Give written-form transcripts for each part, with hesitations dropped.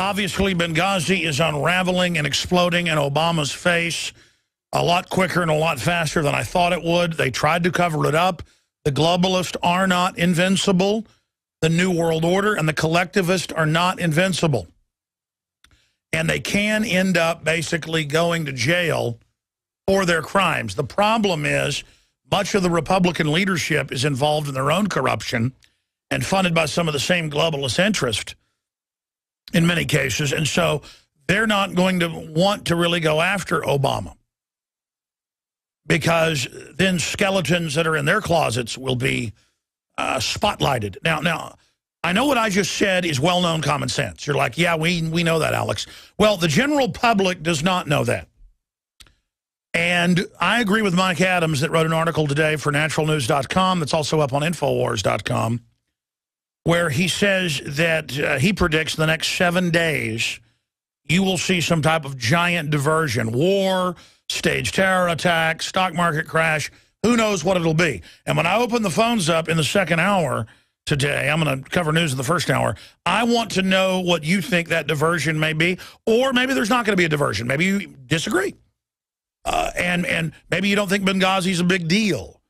Obviously, Benghazi is unraveling and exploding in Obama's face a lot quicker and a lot faster than I thought it would. They tried to cover it up. The globalists are not invincible. The New World Order and the collectivists are not invincible. And they can end up basically going to jail for their crimes. The problem is much of the Republican leadership is involved in their own corruption and funded by some of the same globalist interests in many cases. And so they're not going to want to really go after Obama, because then skeletons that are in their closets will be spotlighted. Now, I know what I just said is well-known common sense. You're like, yeah, we know that, Alex. Well, the general public does not know that. And I agree with Mike Adams that wrote an article today for naturalnews.com that's also up on Infowars.com, where he says that he predicts the next 7 days you will see some type of giant diversion, war, staged terror attack, stock market crash. Who knows what it'll be? And when I open the phones up in the second hour today, I'm going to cover news in the first hour, I want to know what you think that diversion may be. Or maybe there's not going to be a diversion. Maybe you disagree. And maybe you don't think Benghazi is a big deal.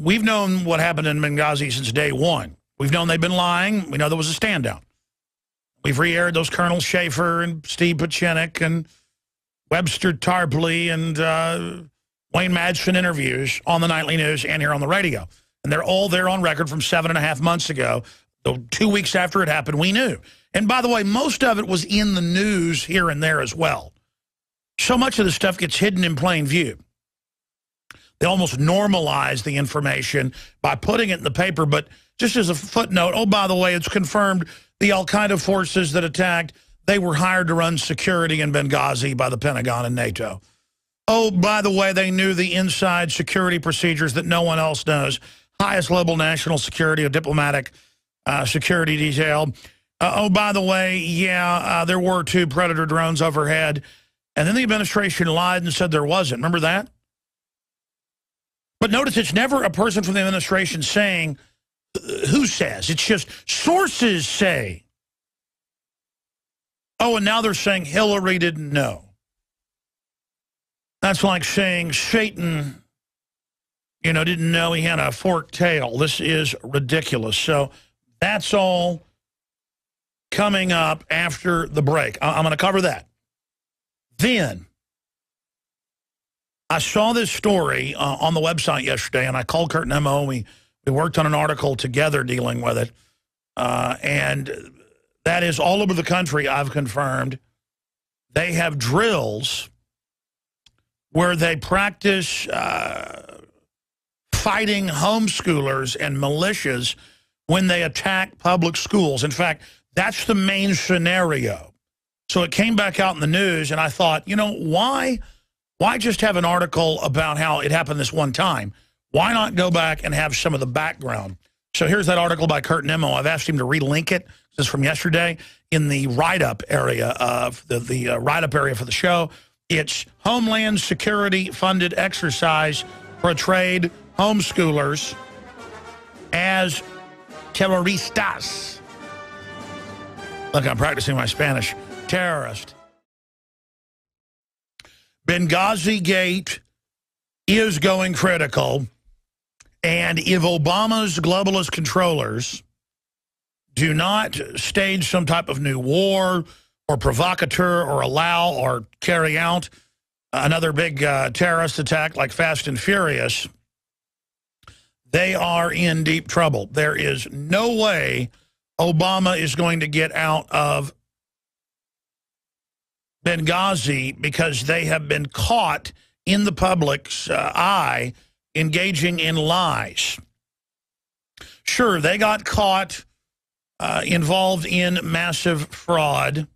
We've known what happened in Benghazi since day one. We've known they've been lying. We know there was a stand down. We've re-aired those Colonel Schaefer and Steve Pachinik and Webster Tarpley and Wayne Madsen interviews on the nightly news and here on the radio. And they're all there on record from 7.5 months ago. So 2 weeks after it happened, we knew. And by the way, most of it was in the news here and there as well. So much of the stuff gets hidden in plain view. They almost normalize the information by putting it in the paper. But just as a footnote, oh, by the way, it's confirmed the al-Qaeda forces that attacked, they were hired to run security in Benghazi by the Pentagon and NATO. Oh, by the way, they knew the inside security procedures that no one else knows. Highest level national security, a diplomatic security detail. Oh, by the way, yeah, there were 2 Predator drones overhead. And then the administration lied and said there wasn't. Remember that? But notice it's never a person from the administration saying who says. It's just sources say. Oh, and now they're saying Hillary didn't know. That's like saying Satan, you know, didn't know he had a forked tail. This is ridiculous. So that's all coming up after the break. I'm going to cover that. Then, I saw this story on the website yesterday, and I called Kurt and Emma. We worked on an article together dealing with it. And that is all over the country, I've confirmed. They have drills where they practice fighting homeschoolers and militias when they attack public schools. In fact, that's the main scenario. So it came back out in the news, and I thought, you know, why just have an article about how it happened this one time? Why not go back and have some of the background? So here's that article by Kurt Nemo. I've asked him to relink it. This is from yesterday in the write-up area of the write-up area for the show. It's Homeland Security funded exercise portrayed homeschoolers as terroristas. Look, I'm practicing my Spanish. Terrorist. Benghazigate is going critical, and if Obama's globalist controllers do not stage some type of new war or provocateur or allow or carry out another big terrorist attack like Fast and Furious, they are in deep trouble. There is no way Obama is going to get out of Benghazi because they have been caught in the public's eye engaging in lies. Sure, they got caught involved in massive fraud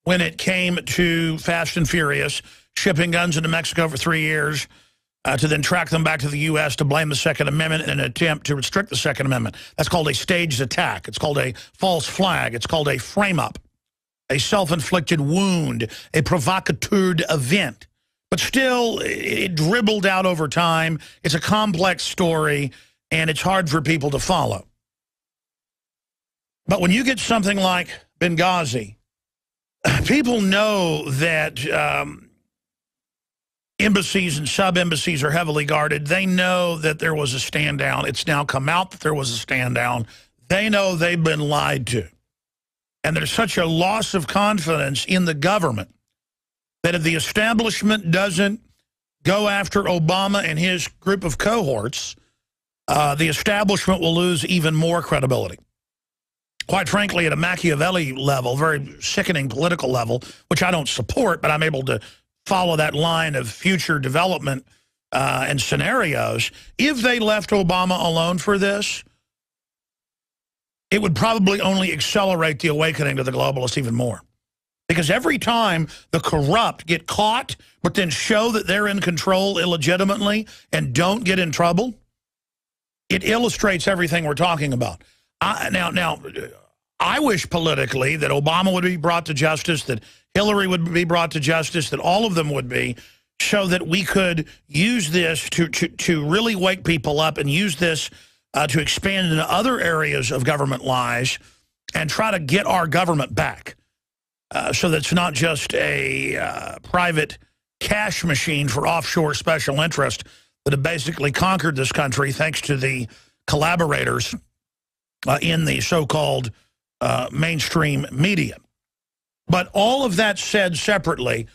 when it came to Fast and Furious, shipping guns into Mexico for 3 years to then track them back to the U.S. to blame the Second Amendment in an attempt to restrict the Second Amendment. That's called a staged attack. It's called a false flag. It's called a frame-up. A self-inflicted wound, a provocateur event. But still, it dribbled out over time. It's a complex story, and it's hard for people to follow. But when you get something like Benghazi, people know that embassies and sub-embassies are heavily guarded. They know that there was a stand down. It's now come out that there was a stand down. They know they've been lied to. And there's such a loss of confidence in the government that if the establishment doesn't go after Obama and his group of cohorts, the establishment will lose even more credibility. Quite frankly, at a Machiavelli level, very sickening political level, which I don't support, but I'm able to follow that line of future development and scenarios. If they left Obama alone for this, it would probably only accelerate the awakening to the globalists even more. Because every time the corrupt get caught, but then show that they're in control illegitimately and don't get in trouble, it illustrates everything we're talking about. Now, I wish politically that Obama would be brought to justice, that Hillary would be brought to justice, that all of them would be, so that we could use this to really wake people up and use this to expand into other areas of government lies and try to get our government back. So that it's not just a private cash machine for offshore special interest that have basically conquered this country thanks to the collaborators in the so-called mainstream media. But all of that said separately,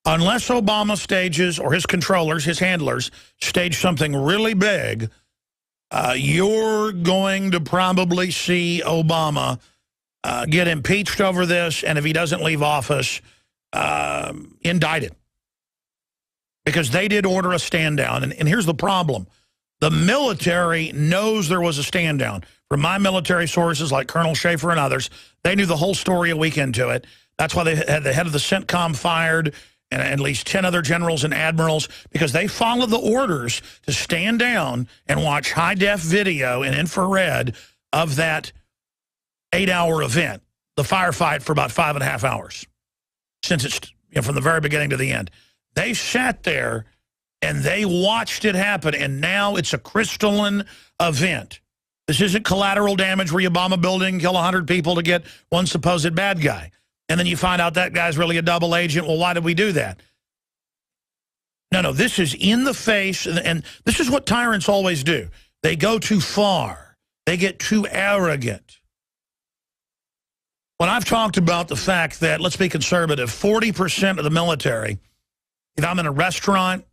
unless Obama stages, or his controllers, his handlers, stage something really big, you're going to probably see Obama get impeached over this, and if he doesn't leave office, indicted. Because they did order a stand down. And here's the problem. The military knows there was a stand down. From my military sources like Colonel Schaefer and others, they knew the whole story a week into it. That's why they had the head of the CENTCOM fired and at least 10 other generals and admirals, because they followed the orders to stand down and watch high-def video in infrared of that 8-hour event, the firefight for about 5.5 hours, since it's from the very beginning to the end. They sat there and they watched it happen, and now it's a crystalline event. This isn't collateral damage where you bomb a building, kill 100 people to get one supposed bad guy. And then you find out that guy's really a double agent. Well, why did we do that? No, this is in the face, and this is what tyrants always do. They go too far. They get too arrogant. When I've talked about the fact that, let's be conservative, 40% of the military, if I'm in a restaurant,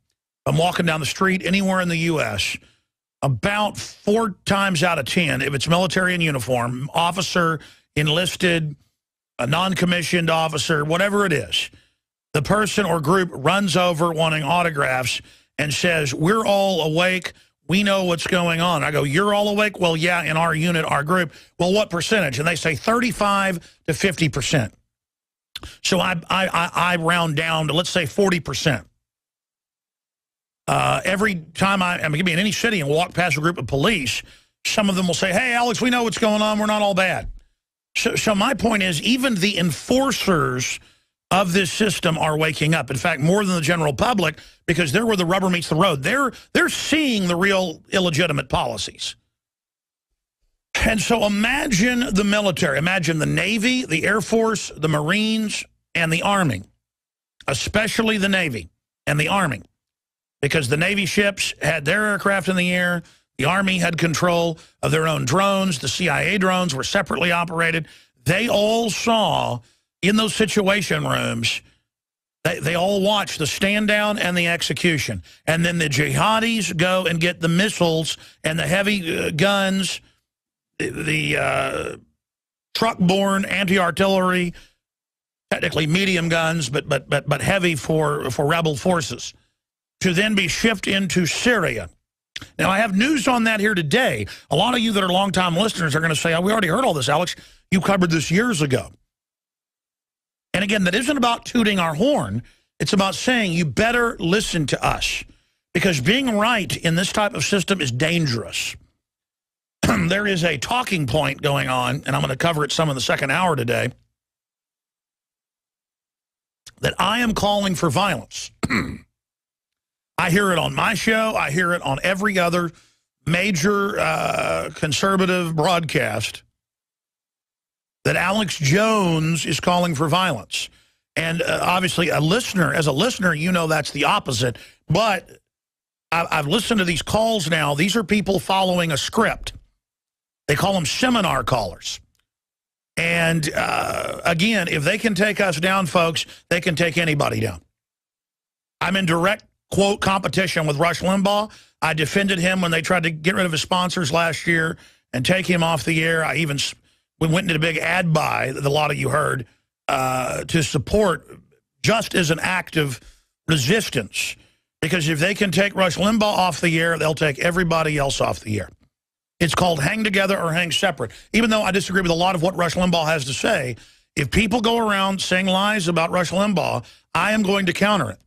I'm walking down the street anywhere in the U.S., about 4 times out of 10, if it's military in uniform, officer, enlisted, a non-commissioned officer, whatever it is, the person or group runs over wanting autographs and says, we're all awake, we know what's going on. I go, you're all awake? Well, yeah, in our unit, our group. Well, what percentage? And they say 35 to 50%. So I round down to, let's say, 40%. Every time I'm going to be in any city and walk past a group of police, some of them will say, hey, Alex, we know what's going on. We're not all bad. So my point is, even the enforcers of this system are waking up. In fact, more than the general public, because they're where the rubber meets the road. They're seeing the real illegitimate policies. And so imagine the military. Imagine the Navy, the Air Force, the Marines, and the Army, especially the Navy and the Army, because the Navy ships had their aircraft in the air. The Army had control of their own drones. The CIA drones were separately operated. They all saw in those situation rooms, they all watched the stand down and the execution. And then the jihadis go and get the missiles and the heavy guns, the truck-borne anti-artillery, technically medium guns, but heavy for rebel forces, to then be shipped into Syria. Now, I have news on that here today. A lot of you that are longtime listeners are going to say, oh, we already heard all this, Alex. You covered this years ago. And again, that isn't about tooting our horn. It's about saying you better listen to us, because being right in this type of system is dangerous. There is a talking point going on, and I'm going to cover it some in the second hour today, that I am calling for violence. I hear it on my show. I hear it on every other major conservative broadcast. that Alex Jones is calling for violence. And obviously, as a listener, you know that's the opposite. But I've listened to these calls now. These are people following a script. They call them seminar callers. And again, if they can take us down, folks, they can take anybody down. I'm in direct, quote, competition with Rush Limbaugh. I defended him when they tried to get rid of his sponsors last year and take him off the air. We went into a big ad buy that a lot of you heard to support, just as an act of resistance. Because if they can take Rush Limbaugh off the air, they'll take everybody else off the air. It's called hang together or hang separate. Even though I disagree with a lot of what Rush Limbaugh has to say, if people go around saying lies about Rush Limbaugh, I am going to counter it.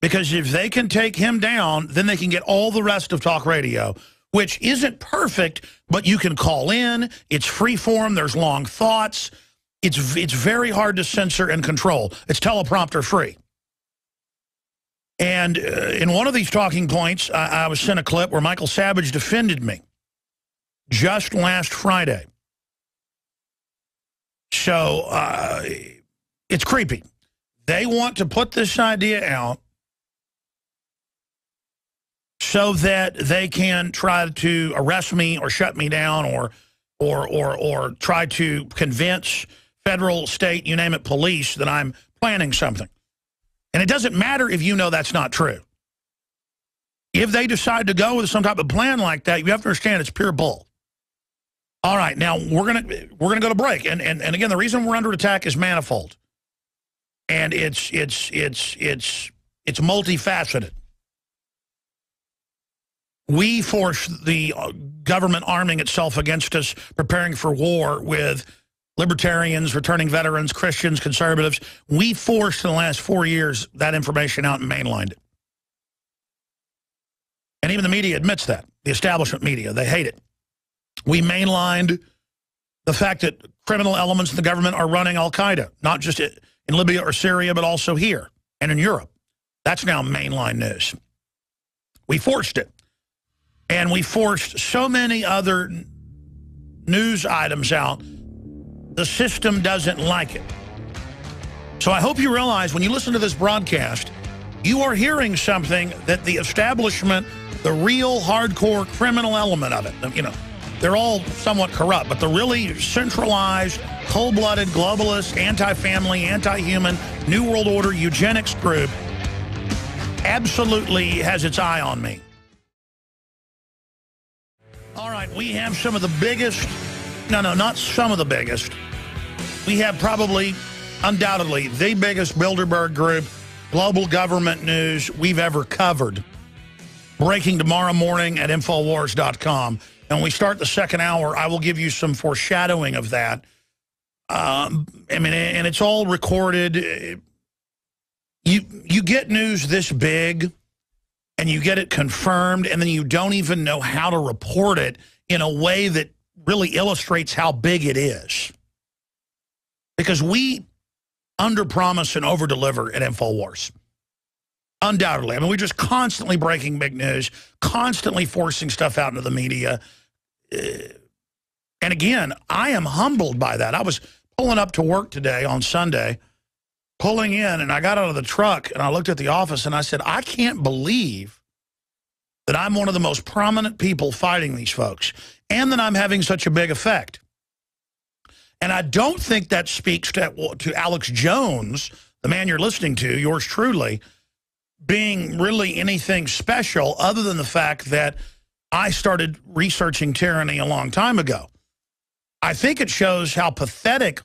Because if they can take him down, then they can get all the rest of talk radio, which isn't perfect, but you can call in. It's free form. There's long thoughts. It's very hard to censor and control. It's teleprompter free. And in one of these talking points, I was sent a clip where Michael Savage defended me just last Friday. So it's creepy. They want to put this idea out so that they can try to arrest me or shut me down or try to convince federal, state, you name it, police that I'm planning something. And it doesn't matter if you know that's not true. If they decide to go with some type of plan like that, you have to understand it's pure bull. All right, now we're gonna go to break, and again, the reason we're under attack is manifold, and it's multifaceted. We force the government arming itself against us, preparing for war with libertarians, returning veterans, Christians, conservatives. We forced in the last 4 years that information out and mainlined it. And even the media admits that. The establishment media, they hate it. We mainlined the fact that criminal elements in the government are running al-Qaeda, not just in Libya or Syria, but also here and in Europe. That's now mainline news. We forced it. And we forced so many other news items out. The system doesn't like it. So I hope you realize when you listen to this broadcast, you are hearing something that the establishment, the real hardcore criminal element of it, you know, they're all somewhat corrupt, but the really centralized, cold-blooded, globalist, anti-family, anti-human, New World Order, eugenics group absolutely has its eye on me. All right, we have some of the biggest, no, not some of the biggest. We have probably, undoubtedly, the biggest Bilderberg group, global government news we've ever covered. Breaking tomorrow morning at Infowars.com. And when we start the second hour, I will give you some foreshadowing of that. I mean, and it's all recorded. You get news this big, and you get it confirmed, and then you don't even know how to report it in a way that really illustrates how big it is. Because we underpromise and overdeliver at InfoWars. Undoubtedly. I mean, we're just constantly breaking big news, constantly forcing stuff out into the media. And again, I am humbled by that. I was pulling up to work today on Sunday, pulling in, and I got out of the truck, and I looked at the office, and I said, I can't believe that I'm one of the most prominent people fighting these folks, and that I'm having such a big effect. And I don't think that speaks to Alex Jones, the man you're listening to, yours truly, being really anything special other than the fact that I started researching tyranny a long time ago. I think it shows how pathetic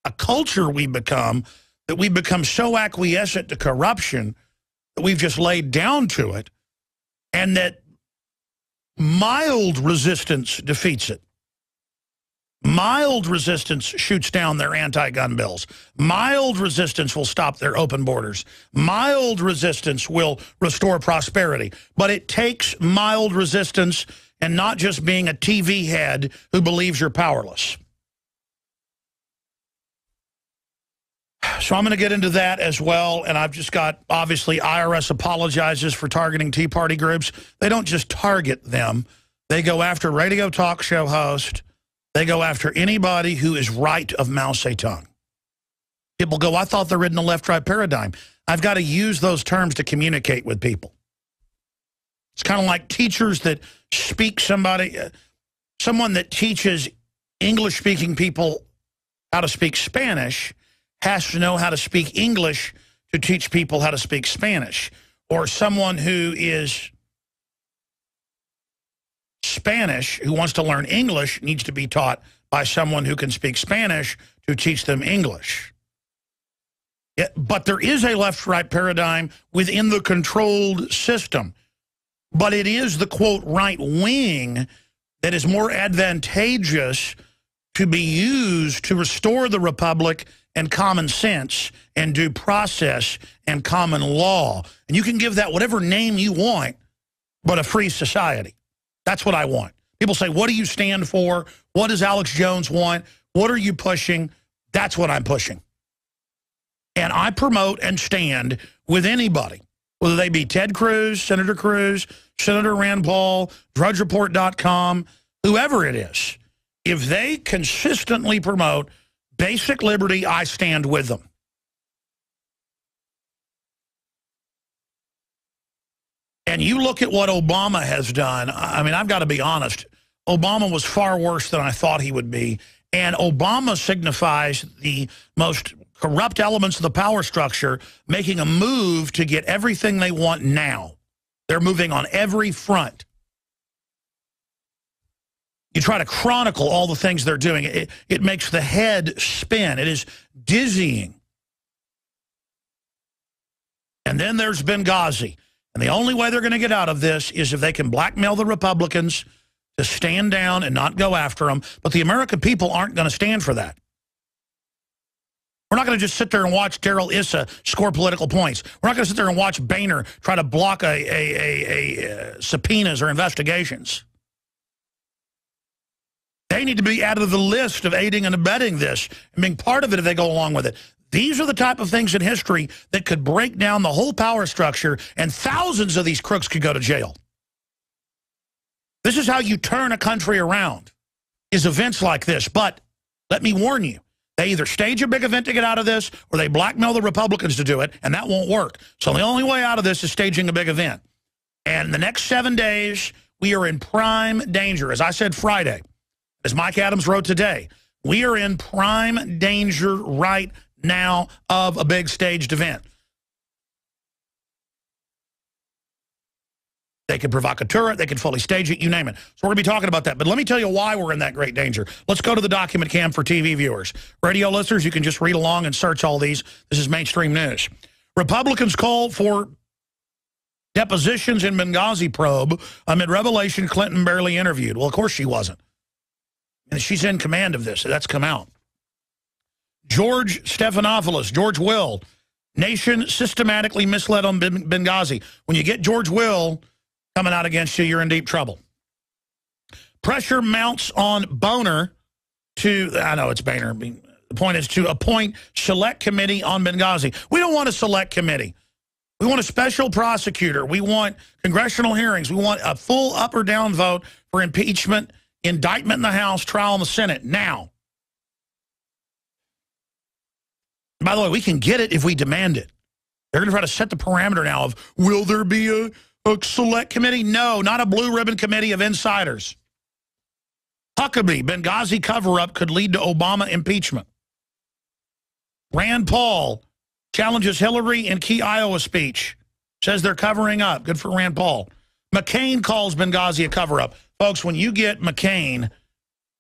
a culture we become, that we become so acquiescent to corruption that we've just laid down to it, and that mild resistance defeats it. Mild resistance shoots down their anti-gun bills. Mild resistance will stop their open borders. Mild resistance will restore prosperity. But it takes mild resistance and not just being a TV head who believes you're powerless. So I'm going to get into that as well. And I've just got, obviously, IRS apologizes for targeting Tea Party groups. They don't just target them. They go after radio talk show hosts, They go after anybody who is right of Mao Zedong. People go, I thought they're in the left-right paradigm. I've got to use those terms to communicate with people. It's kind of like teachers that speak someone that teaches English-speaking people how to speak Spanish has to know how to speak English to teach people how to speak Spanish. Or someone who is Spanish, who wants to learn English, needs to be taught by someone who can speak Spanish to teach them English. Yeah, but there is a left-right paradigm within the controlled system. But it is the, quote, right wing that is more advantageous to be used to restore the republic and common sense and due process and common law. And you can give that whatever name you want, but a free society. That's what I want. People say, what do you stand for? What does Alex Jones want? What are you pushing? That's what I'm pushing. And I promote and stand with anybody, whether they be Ted Cruz, Senator Rand Paul, DrudgeReport.com, whoever it is. If they consistently promote basic liberty, I stand with them. And you look at what Obama has done. I mean, I've got to be honest. Obama was far worse than I thought he would be. And Obama signifies the most corrupt elements of the power structure making a move to get everything they want now. They're moving on every front. You try to chronicle all the things they're doing. It makes the head spin. It is dizzying. And then there's Benghazi. And the only way they're going to get out of this is if they can blackmail the Republicans to stand down and not go after them. But the American people aren't going to stand for that. We're not going to just sit there and watch Darrell Issa score political points. We're not going to sit there and watch Boehner try to block subpoenas or investigations. They need to be added to the list of aiding and abetting this and being part of it if they go along with it. These are the type of things in history that could break down the whole power structure, and thousands of these crooks could go to jail. This is how you turn a country around, is events like this. But let me warn you, they either stage a big event to get out of this, or they blackmail the Republicans to do it, and that won't work. So the only way out of this is staging a big event. And the next 7 days, we are in prime danger. As I said Friday, as Mike Adams wrote today, we are in prime danger right now of a big staged event. They could provocateur it, they could fully stage it, you name it. So we're going to be talking about that. But let me tell you why we're in that great danger. Let's go to the document cam for TV viewers. Radio listeners, you can just read along and search all these. This is mainstream news. Republicans call for depositions in Benghazi probe amid revelation Clinton barely interviewed. Well, of course she wasn't. And she's in command of this. So that's come out. George Stephanopoulos, George Will, nation systematically misled on Benghazi. When you get George Will coming out against you, you're in deep trouble. Pressure mounts on Boehner to, I know it's Boehner. The point is to appoint select committee on Benghazi. We don't want a select committee. We want a special prosecutor. We want congressional hearings. We want a full up or down vote for impeachment, indictment in the House, trial in the Senate now. By the way, we can get it if we demand it. They're going to try to set the parameter now of, will there be a select committee? No, not a blue ribbon committee of insiders. Huckabee, Benghazi cover-up could lead to Obama impeachment. Rand Paul challenges Hillary in key Iowa speech. Says they're covering up. Good for Rand Paul. McCain calls Benghazi a cover-up. Folks, when you get McCain,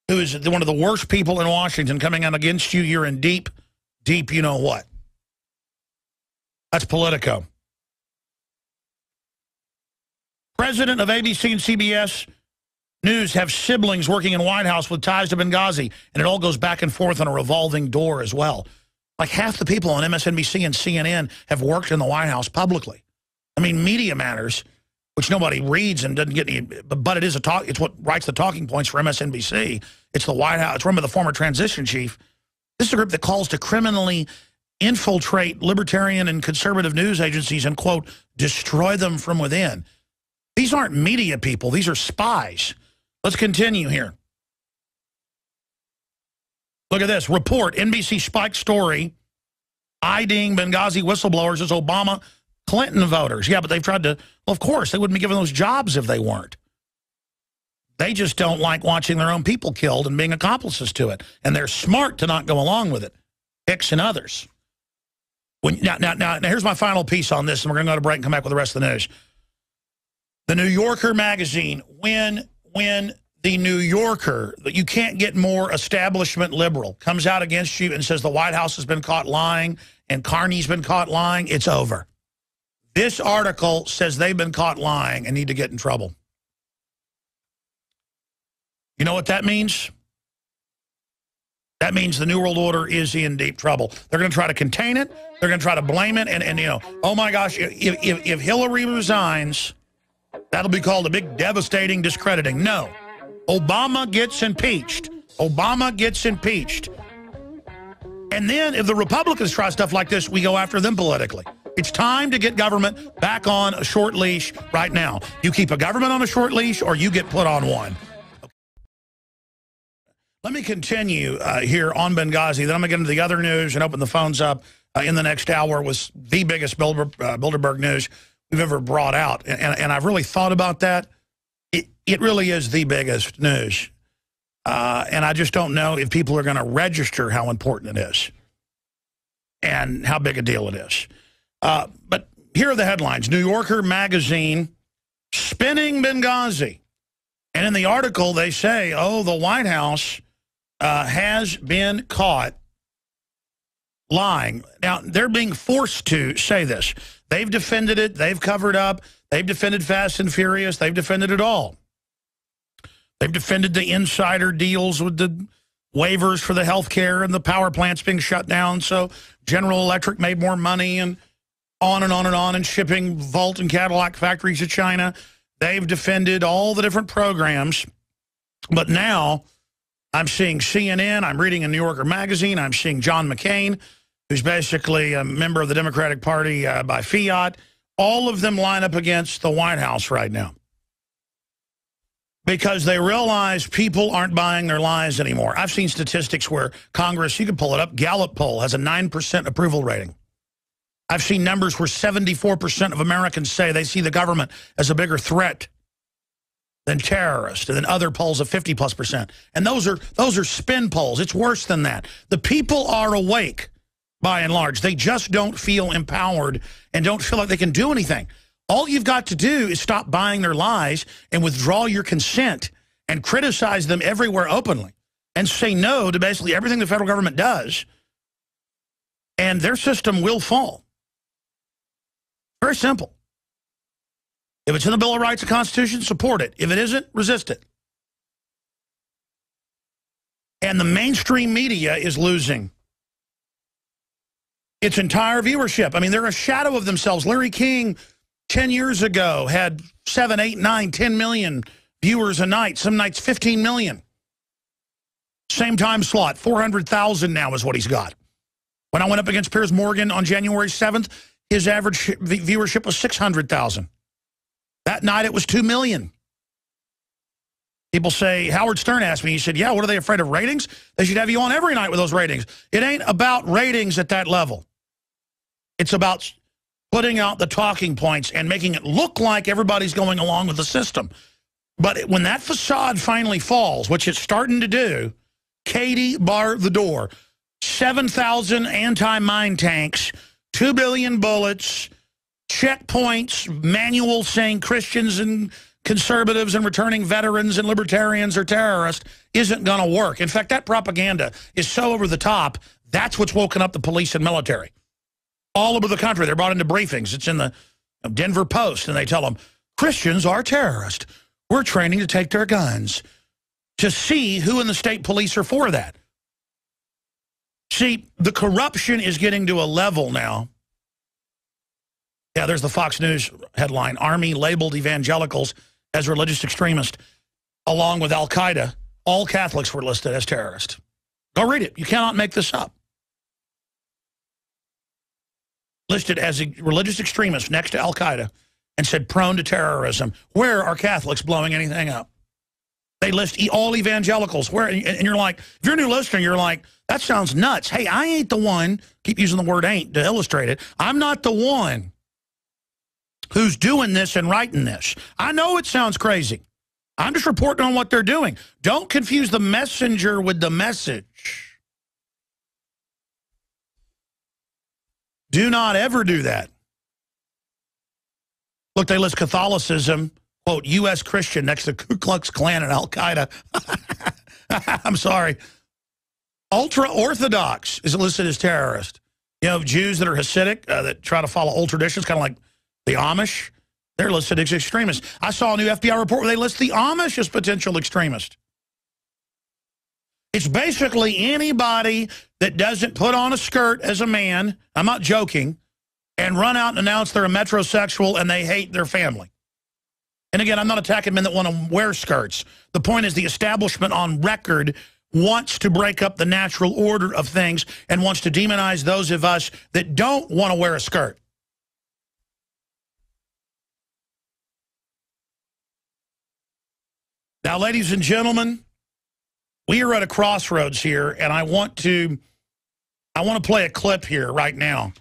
who is one of the worst people in Washington, coming out against you, you're in deep you know what. That's Politico. President of ABC and CBS News have siblings working in White House with ties to Benghazi, and it all goes back and forth on a revolving door as well. Like half the people on MSNBC and CNN have worked in the White House publicly. I mean, Media Matters, which nobody reads and doesn't get any, but it is it's what writes the talking points for MSNBC. It's the White House. It's run by the former transition chief. This is a group that calls to criminally infiltrate libertarian and conservative news agencies and, quote, destroy them from within. These aren't media people. These are spies. Let's continue here. Look at this. Report, NBC spiked story, IDing Benghazi whistleblowers as Obama Clinton voters. Yeah, but they've tried to, well, of course, they wouldn't be given those jobs if they weren't. They just don't like watching their own people killed and being accomplices to it. And they're smart to not go along with it. Hicks and others. Now, here's my final piece on this, and we're going to go to break and come back with the rest of the news. The New Yorker magazine, when the New Yorker, you can't get more establishment liberal, comes out against you and says the White House has been caught lying and Carney's been caught lying, it's over. This article says they've been caught lying and need to get in trouble. You know what that means? That means the New World Order is in deep trouble. They're going to try to contain it. They're going to try to blame it. And you know, oh, my gosh, if Hillary resigns, that'll be called a big devastating discrediting. No. Obama gets impeached. Obama gets impeached. And then if the Republicans try stuff like this, we go after them politically. It's time to get government back on a short leash right now. You keep a government on a short leash or you get put on one. Let me continue here on Benghazi. Then I'm going to get into the other news and open the phones up in the next hour with the biggest Bilderberg news we've ever brought out. And I've really thought about that. It really is the biggest news. And I just don't know if people are going to register how important it is and how big a deal it is. But here are the headlines. New Yorker magazine spinning Benghazi. And in the article, they say, oh, the White House has been caught lying. Now, they're being forced to say this. They've defended it. They've covered up. They've defended Fast and Furious. They've defended it all. They've defended the insider deals with the waivers for the health care and the power plants being shut down. So General Electric made more money and on and on and on, and shipping Volt and Cadillac factories to China. They've defended all the different programs. But now I'm seeing CNN. I'm reading a New Yorker magazine. I'm seeing John McCain, who's basically a member of the Democratic Party by fiat. All of them line up against the White House right now because they realize people aren't buying their lies anymore. I've seen statistics where Congress, you can pull it up, Gallup poll has a 9% approval rating. I've seen numbers where 74% of Americans say they see the government as a bigger threat than terrorists, and then other polls of 50+%. And those are spin polls. It's worse than that. The people are awake, by and large. They just don't feel empowered and don't feel like they can do anything. All you've got to do is stop buying their lies and withdraw your consent and criticize them everywhere openly and say no to basically everything the federal government does, and their system will fall. Very simple. If it's in the Bill of Rights and Constitution, support it. If it isn't, resist it. And the mainstream media is losing its entire viewership. I mean, they're a shadow of themselves. Larry King, 10 years ago, had 7, 8, 9, 10 million viewers a night. Some nights, 15 million. Same time slot, 400,000 now is what he's got. When I went up against Piers Morgan on January 7th, his average viewership was 600,000. That night it was 2 million. People say, Howard Stern asked me, he said, yeah, what are they afraid of, ratings? They should have you on every night with those ratings. It ain't about ratings at that level. It's about putting out the talking points and making it look like everybody's going along with the system. But when that facade finally falls, which it's starting to do, Katie barred the door. 7,000 anti-mine tanks, 2 billion bullets, checkpoints, manuals saying Christians and conservatives and returning veterans and libertarians are terrorists isn't going to work. In fact, that propaganda is so over the top, that's what's woken up the police and military. All over the country, they're brought into briefings. It's in the Denver Post, and they tell them, Christians are terrorists. We're training to take their guns. To see who in the state police are for that. See, the corruption is getting to a level now. Yeah, there's the Fox News headline. Army labeled evangelicals as religious extremists, along with Al-Qaeda. All Catholics were listed as terrorists. Go read it. You cannot make this up. Listed as a religious extremist next to Al-Qaeda and said prone to terrorism. Where are Catholics blowing anything up? They list all evangelicals. And you're like, if you're a new listener, you're like, that sounds nuts. Hey, I ain't the one, keep using the word ain't to illustrate it. I'm not the one who's doing this and writing this. I know it sounds crazy. I'm just reporting on what they're doing. Don't confuse the messenger with the message. Do not ever do that. Look, they list Catholicism, quote, U.S. Christian next to Ku Klux Klan and Al-Qaeda. I'm sorry. Ultra-Orthodox is listed as terrorist. You know, Jews that are Hasidic, that try to follow old traditions, kind of like the Amish, they're listed as extremists. I saw a new FBI report where they list the Amish as potential extremists. It's basically anybody that doesn't put on a skirt as a man, I'm not joking, and run out and announce they're a metrosexual and they hate their family. And again, I'm not attacking men that want to wear skirts. The point is the establishment on record wants to break up the natural order of things and wants to demonize those of us that don't want to wear a skirt. Now, ladies and gentlemen, we are at a crossroads here, and I want to play a clip here right now.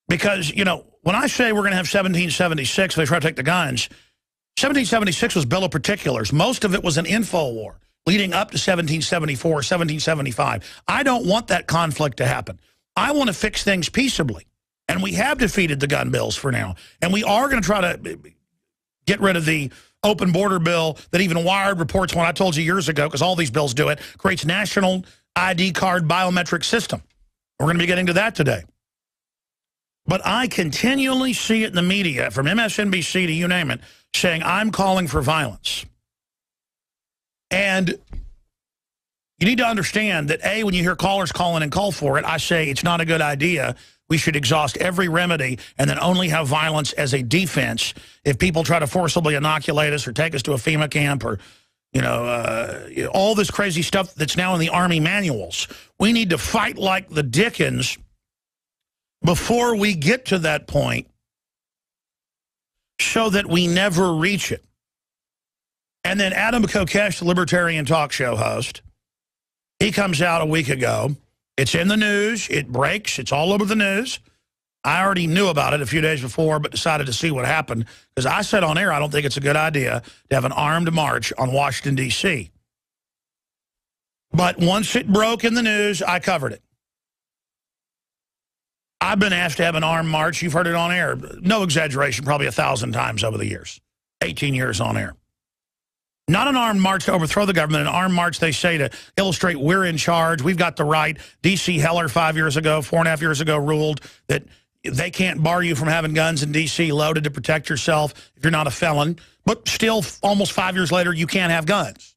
Because, you know, when I say we're going to have 1776, they try to take the guns, 1776 was Bill of Particulars. Most of it was an info war leading up to 1774, 1775. I don't want that conflict to happen. I want to fix things peaceably. And we have defeated the gun bills for now. And we are going to try to get rid of the open border bill that even Wired reports, when I told you years ago, because all these bills do it, creates national ID card biometric system. We're going to be getting to that today. But I continually see it in the media, from MSNBC to you name it, saying I'm calling for violence. And you need to understand that, A, when you hear callers call in and call for it, I say it's not a good idea. We should exhaust every remedy and then only have violence as a defense if people try to forcibly inoculate us or take us to a FEMA camp or, you know, all this crazy stuff that's now in the Army manuals. We need to fight like the Dickens before we get to that point so that we never reach it. And then Adam Kokesh, the Libertarian talk show host, he comes out a week ago. It's in the news. It breaks. It's all over the news. I already knew about it a few days before, but decided to see what happened because I said on air I don't think it's a good idea to have an armed march on Washington, D.C. But once it broke in the news, I covered it. I've been asked to have an armed march. You've heard it on air. No exaggeration, probably 1,000 times over the years. 18 years on air. Not an armed march to overthrow the government. An armed march, they say, to illustrate we're in charge. We've got the right. D.C. Heller 5 years ago, 4.5 years ago, ruled that they can't bar you from having guns in D.C. loaded to protect yourself if you're not a felon. But still, almost 5 years later, you can't have guns.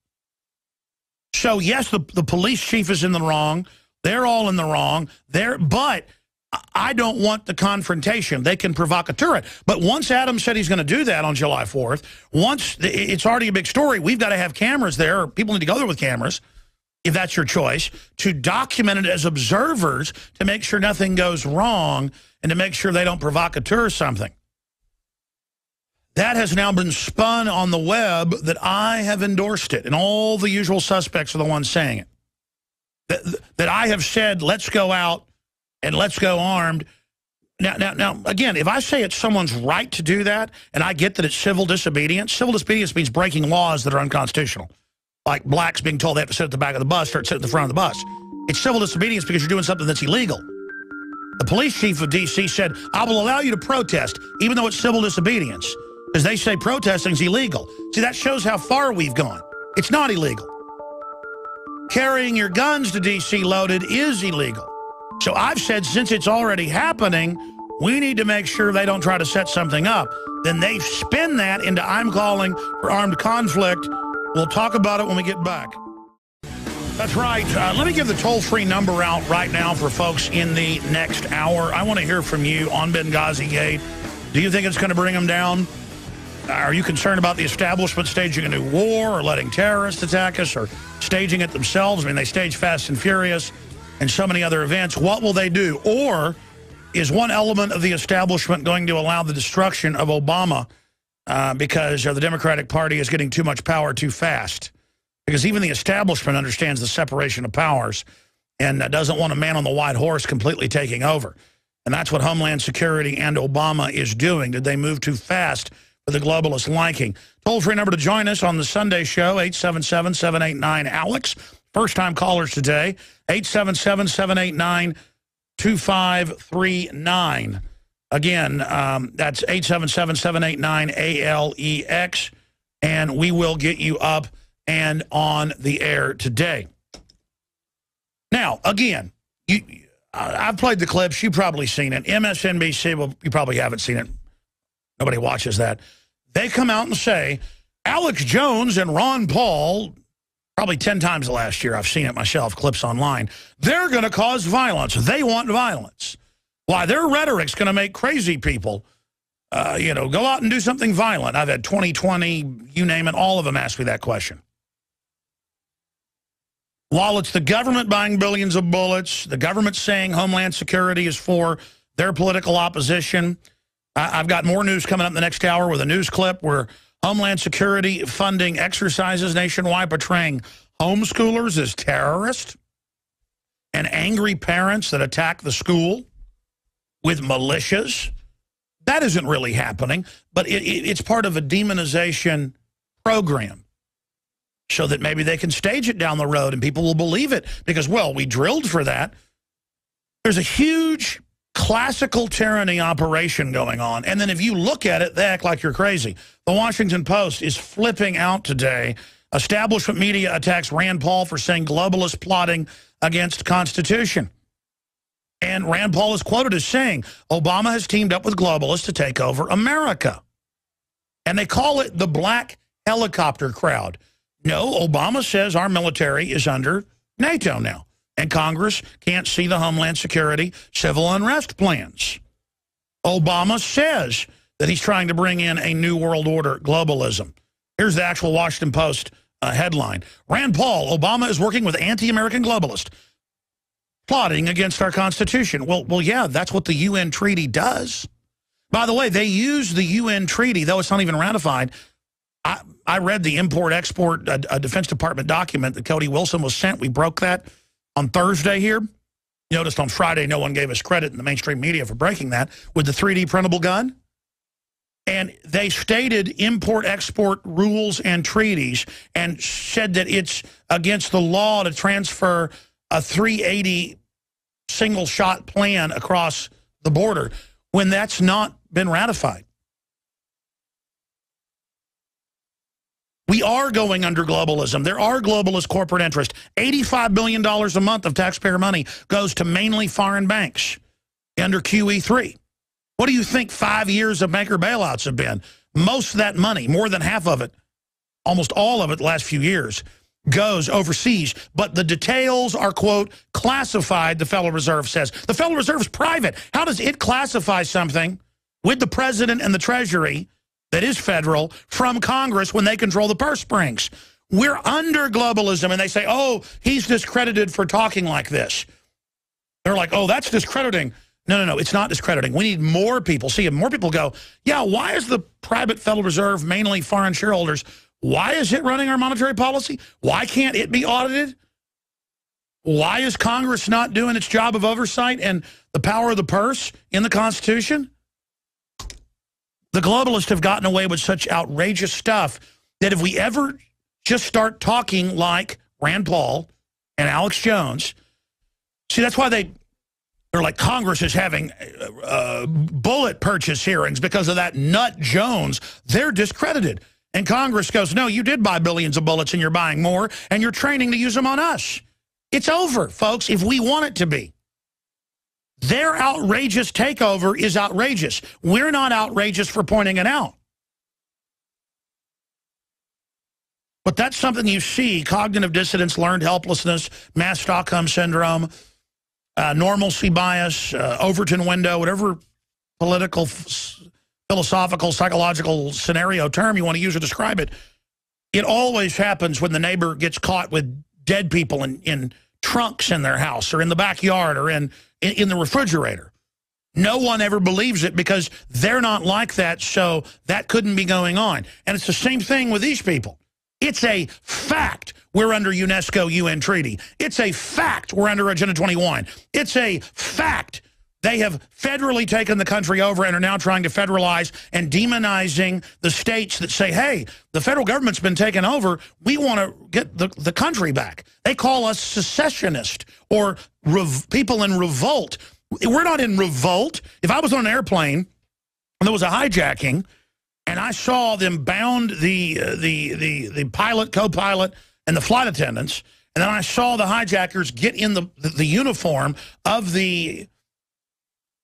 So, yes, the police chief is in the wrong. They're all in the wrong. But I don't want the confrontation. They can provocateur it. But once Adam said he's going to do that on July 4th, once it's already a big story, we've got to have cameras there, or people need to go there with cameras, if that's your choice, to document it as observers to make sure nothing goes wrong and to make sure they don't provocateur something. That has now been spun on the web that I have endorsed it, and all the usual suspects are the ones saying it. That I have said, let's go out and let's go armed. Now, again, if I say it's someone's right to do that, and I get that it's civil disobedience means breaking laws that are unconstitutional. Like blacks being told they have to sit at the back of the bus, start sitting at the front of the bus. It's civil disobedience because you're doing something that's illegal. The police chief of D.C. said, I will allow you to protest, even though it's civil disobedience, because they say protesting is illegal. See, that shows how far we've gone. It's not illegal. Carrying your guns to D.C. loaded is illegal. So I've said, since it's already happening, we need to make sure they don't try to set something up. Then they spin that into I'm calling for armed conflict. We'll talk about it when we get back. That's right. Let me give the toll-free number out right now for folks in the next hour. I want to hear from you on Benghazigate. Do you think it's going to bring them down? Are you concerned about the establishment staging a new war or letting terrorists attack us or staging it themselves? I mean, they stage Fast and Furious and so many other events. What will they do? Or is one element of the establishment going to allow the destruction of Obama because the Democratic Party is getting too much power too fast? because even the establishment understands the separation of powers and doesn't want a man on the white horse completely taking over. And that's what Homeland Security and Obama is doing. Did they move too fast for the globalist liking? Toll-free number to join us on the Sunday show, 877-789-ALEX. First-time callers today, 877-789-2539. Again, that's 877-789-ALEX, and we will get you up and on the air today. Now, again, I've played the clips. You've probably seen it. MSNBC, well, you probably haven't seen it. Nobody watches that. They come out and say, Alex Jones and Ron Paul, probably 10 times last year, I've seen it myself, clips online, they're going to cause violence. They want violence. Why, their rhetoric's going to make crazy people, go out and do something violent. I've had 2020, you name it, all of them ask me that question. While it's the government buying billions of bullets, the government saying Homeland Security is for their political opposition, I've got more news coming up in the next hour with a news clip where Homeland Security funding exercises nationwide portraying homeschoolers as terrorists and angry parents that attack the school with militias. That isn't really happening, but it's part of a demonization program so that maybe they can stage it down the road and people will believe it because, well, we drilled for that. There's a huge classical tyranny operation going on. And then if you look at it, they act like you're crazy. The Washington Post is flipping out today. Establishment media attacks Rand Paul for saying globalist plotting against Constitution. And Rand Paul is quoted as saying, Obama has teamed up with globalists to take over America. And they call it the black helicopter crowd. No, Obama says our military is under NATO now. And Congress can't see the Homeland Security civil unrest plans. Obama says that he's trying to bring in a new world order, globalism. Here's the actual Washington Post headline. Rand Paul, Obama is working with anti-American globalists, plotting against our Constitution. Well, yeah, that's what the UN treaty does. By the way, they use the UN treaty, though it's not even ratified. I read the import-export Defense Department document that Cody Wilson was sent. We broke that on Thursday here. You noticed on Friday no one gave us credit in the mainstream media for breaking that with the 3D printable gun. And they stated import-export rules and treaties and said that it's against the law to transfer a 380 single-shot plan across the border when that's not been ratified. We are going under globalism. There are globalist corporate interests. $85 billion a month of taxpayer money goes to mainly foreign banks under QE3. What do you think 5 years of banker bailouts have been? Most of that money, more than half of it, almost all of it the last few years, goes overseas. But the details are, quote, classified, the Federal Reserve says. The Federal Reserve is private. How does it classify something with the president and the Treasury that is federal from Congress when they control the purse strings? We're under globalism, and they say, oh, he's discredited for talking like this. They're like, oh, that's discrediting. No, it's not discrediting. We need more people. See, if more people go, yeah, why is the private Federal Reserve mainly foreign shareholders? Why is it running our monetary policy? Why can't it be audited? Why is Congress not doing its job of oversight and the power of the purse in the Constitution? The globalists have gotten away with such outrageous stuff that if we ever just start talking like Rand Paul and Alex Jones, see, that's why they're like, Congress is having bullet purchase hearings because of that nut Jones. They're discredited. And Congress goes, no, you did buy billions of bullets and you're buying more and you're training to use them on us. It's over, folks, if we want it to be. Their outrageous takeover is outrageous. We're not outrageous for pointing it out. But that's something you see: cognitive dissonance, learned helplessness, mass Stockholm syndrome, normalcy bias, Overton window, whatever political, philosophical, psychological scenario term you want to use to describe it. It always happens when the neighbor gets caught with dead people in trunks in their house or in the backyard or in the refrigerator. No one ever believes it because they're not like that, so that couldn't be going on. And it's the same thing with these people. It's a fact we're under UNESCO UN treaty. It's a fact we're under Agenda 21. It's a fact they have federally taken the country over and are now trying to federalize and demonizing the states that say, hey, the federal government's been taken over. We want to get the country back. They call us secessionist or people in revolt. We're not in revolt. If I was on an airplane and there was a hijacking and I saw them bound the pilot, co-pilot, and the flight attendants, and then I saw the hijackers get in the uniform of the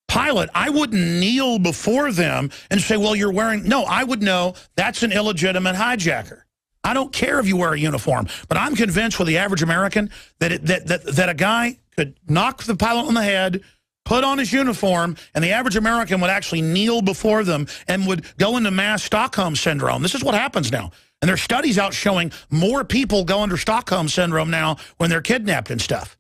pilot, I wouldn't kneel before them and say, well, you're wearing... No, I would know that's an illegitimate hijacker. I don't care if you wear a uniform, but I'm convinced with the average American that a guy could knock the pilot on the head, put on his uniform, and the average American would actually kneel before them and would go into mass Stockholm Syndrome. This is what happens now. And there's studies out showing more people go under Stockholm Syndrome now when they're kidnapped and stuff.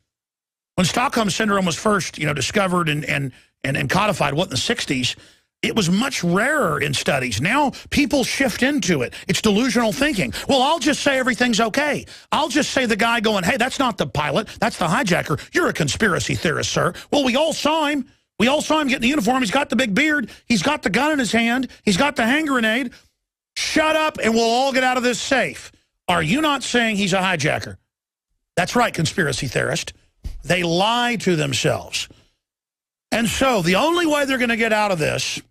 When Stockholm Syndrome was first, discovered and codified, what, in the 60s, it was much rarer in studies. Now people shift into it. It's delusional thinking. Well, I'll just say everything's okay. I'll just say the guy going, hey, that's not the pilot. That's the hijacker. You're a conspiracy theorist, sir. Well, we all saw him. We all saw him get in the uniform. He's got the big beard. He's got the gun in his hand. He's got the hand grenade. Shut up and we'll all get out of this safe. Are you not saying he's a hijacker? That's right, conspiracy theorist. They lie to themselves. And so the only way they're going to get out of this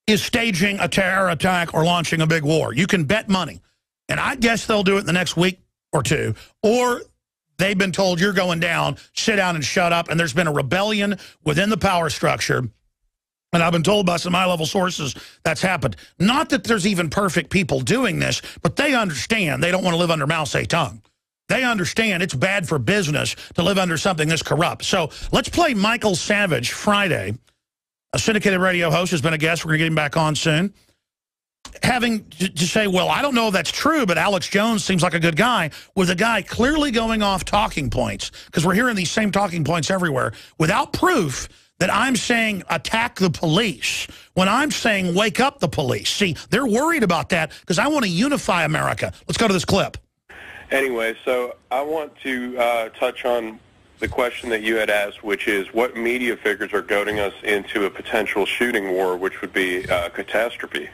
is staging a terror attack or launching a big war. You can bet money. And I guess they'll do it in the next week or two. Or they've been told, you're going down, sit down and shut up. And there's been a rebellion within the power structure. And I've been told by some high-level sources that's happened. Not that there's even perfect people doing this, but they understand they don't want to live under Mao Zedong. They understand it's bad for business to live under something this corrupt. So let's play Michael Savage Friday. A syndicated radio host has been a guest. We're going to get him back on soon. Having to say, well, I don't know if that's true, but Alex Jones seems like a good guy, with a guy clearly going off talking points, because we're hearing these same talking points everywhere, without proof that I'm saying attack the police, when I'm saying wake up the police. See, they're worried about that because I want to unify America. Let's go to this clip. Anyway, so I want to touch on the question that you had asked, which is what media figures are goading us into a potential shooting war, which would be a catastrophe.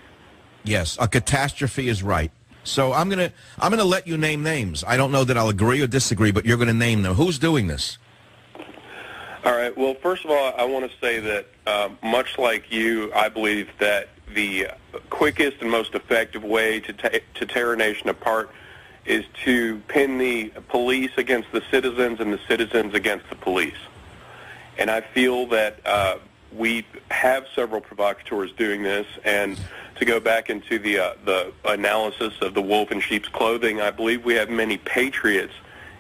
Yes, a catastrophe is right. So I'm gonna let you name names. I don't know that I'll agree or disagree, but you're going to name them. Who's doing this? All right. Well, first of all, I want to say that much like you, I believe that the quickest and most effective way to tear a nation apart is to pin the police against the citizens and the citizens against the police. And I feel that we have several provocateurs doing this. And to go back into the analysis of the wolf in sheep's clothing, I believe we have many patriots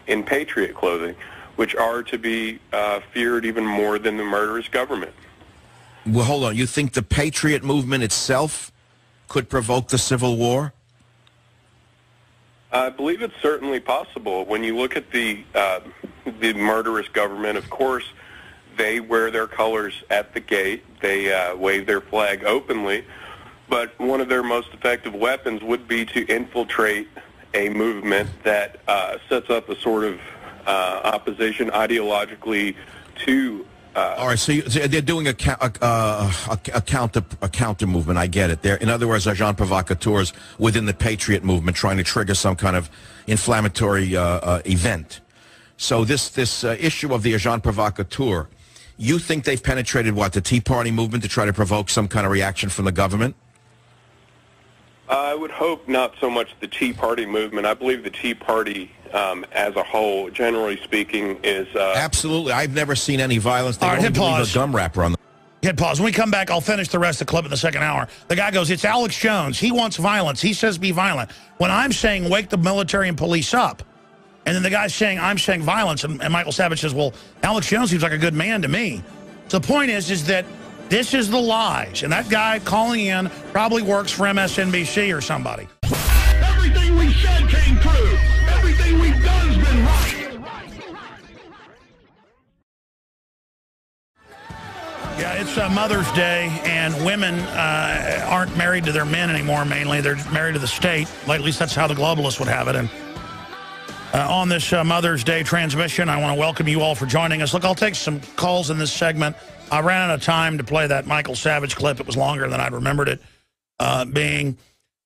in patriot clothing, which are to be feared even more than the murderous government. Well, hold on. You think the patriot movement itself could provoke the Civil War? I believe it's certainly possible. When you look at the murderous government, of course, they wear their colors at the gate. They wave their flag openly. But one of their most effective weapons would be to infiltrate a movement that sets up a sort of opposition ideologically to... All right, so they're doing a counter movement. I get it. They're, in other words, agents provocateurs within the patriot movement, trying to trigger some kind of inflammatory event. So this issue of the agent provocateur, you think they've penetrated what, the Tea Party movement, to try to provoke some kind of reaction from the government? I would hope not so much the Tea Party movement. I believe the Tea Party as a whole, generally speaking, is... Absolutely. I've never seen any violence. They don't leave a gum wrapper on them. Hit pause. When we come back, I'll finish the rest of the clip in the second hour. The guy goes, it's Alex Jones. He wants violence. He says be violent. When I'm saying wake the military and police up, and then the guy's saying I'm saying violence, and Michael Savage says, well, Alex Jones seems like a good man to me. So the point is that this is the lies. And that guy calling in probably works for MSNBC or somebody. Everything we said came true. Everything we've done's been right. Yeah, it's Mother's Day, and women aren't married to their men anymore, mainly. They're married to the state. At least that's how the globalists would have it. And on this Mother's Day transmission, I want to welcome you all for joining us. Look, I'll take some calls in this segment. I ran out of time to play that Michael Savage clip. It was longer than I'd remembered it being.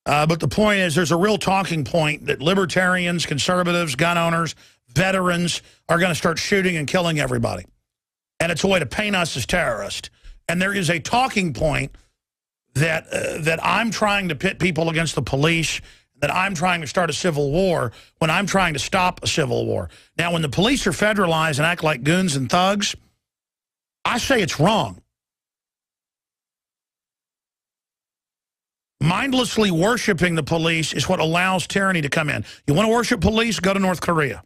But the point is, there's a real talking point that libertarians, conservatives, gun owners, veterans are going to start shooting and killing everybody. And it's a way to paint us as terrorists. And there is a talking point that that I'm trying to pit people against the police, that I'm trying to start a civil war when I'm trying to stop a civil war. Now, when the police are federalized and act like goons and thugs, I say it's wrong. Mindlessly worshiping the police is what allows tyranny to come in. You want to worship police? Go to North Korea.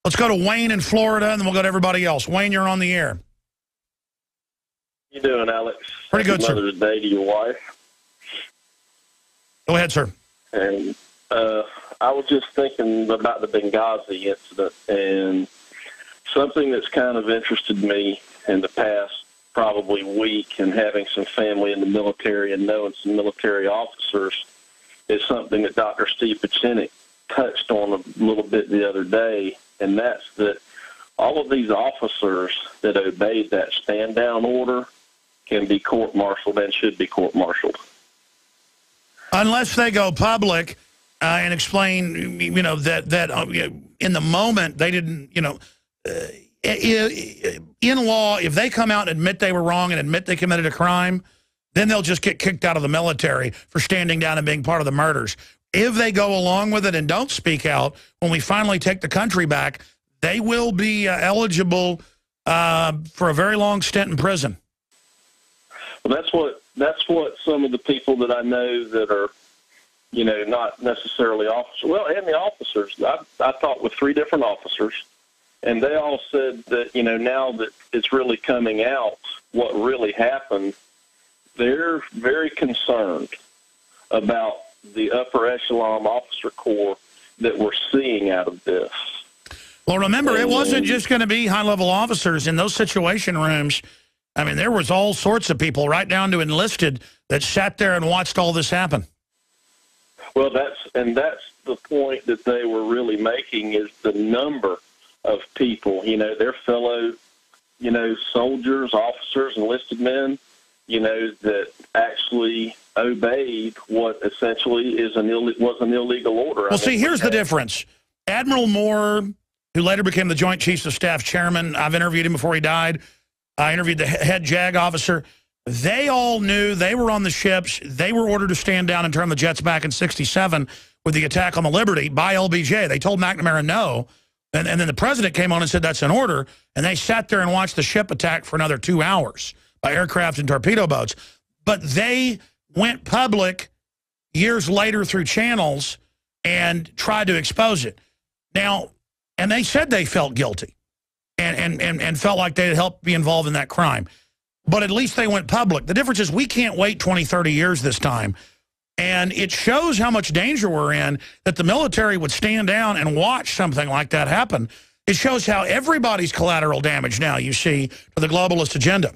Let's go to Wayne in Florida, and then we'll go to everybody else. Wayne, you're on the air. You doing, Alex? Pretty good, sir. Mother's Day to your wife. Go ahead, sir. And I was just thinking about the Benghazi incident, and something that's kind of interested me in the past probably week, and having some family in the military and knowing some military officers, is something that Dr. Steve Pachinik touched on a little bit the other day. And that's that all of these officers that obeyed that stand-down order can be court-martialed and should be court-martialed. Unless they go public and explain, you know, that in the moment they didn't, you know, in law, if they come out and admit they were wrong and admit they committed a crime, then they'll just get kicked out of the military for standing down and being part of the murders. If they go along with it and don't speak out, when we finally take the country back, they will be eligible for a very long stint in prison. Well, that's what some of the people that I know that are, you know, not necessarily officers, well, and the officers, I talked with 3 different officers, and they all said that, you know, now that it's really coming out what really happened, they're very concerned about the upper echelon officer corps that we're seeing out of this. Well, remember, it wasn't just going to be high-level officers in those situation rooms. I mean, there was all sorts of people, right down to enlisted, that sat there and watched all this happen. Well, that's the point that they were really making, is the number of people, you know, their fellow, you know, soldiers, officers, enlisted men, you know, that actually obeyed what essentially was an illegal order. Well, see, here's the difference. Admiral Moore, who later became the Joint Chiefs of Staff chairman, I've interviewed him before he died. I interviewed the head JAG officer. They all knew they were on the ships. They were ordered to stand down and turn the jets back in '67 with the attack on the Liberty by LBJ. They told McNamara no. And then the president came on and said that's an order. And they sat there and watched the ship attack for another 2 hours by aircraft and torpedo boats. But they went public years later through channels and tried to expose it. Now, and they said they felt guilty and felt like they had helped be involved in that crime. But at least they went public. The difference is we can't wait 20, 30 years this time. And it shows how much danger we're in that the military would stand down and watch something like that happen. It shows how everybody's collateral damage now, you see, for the globalist agenda.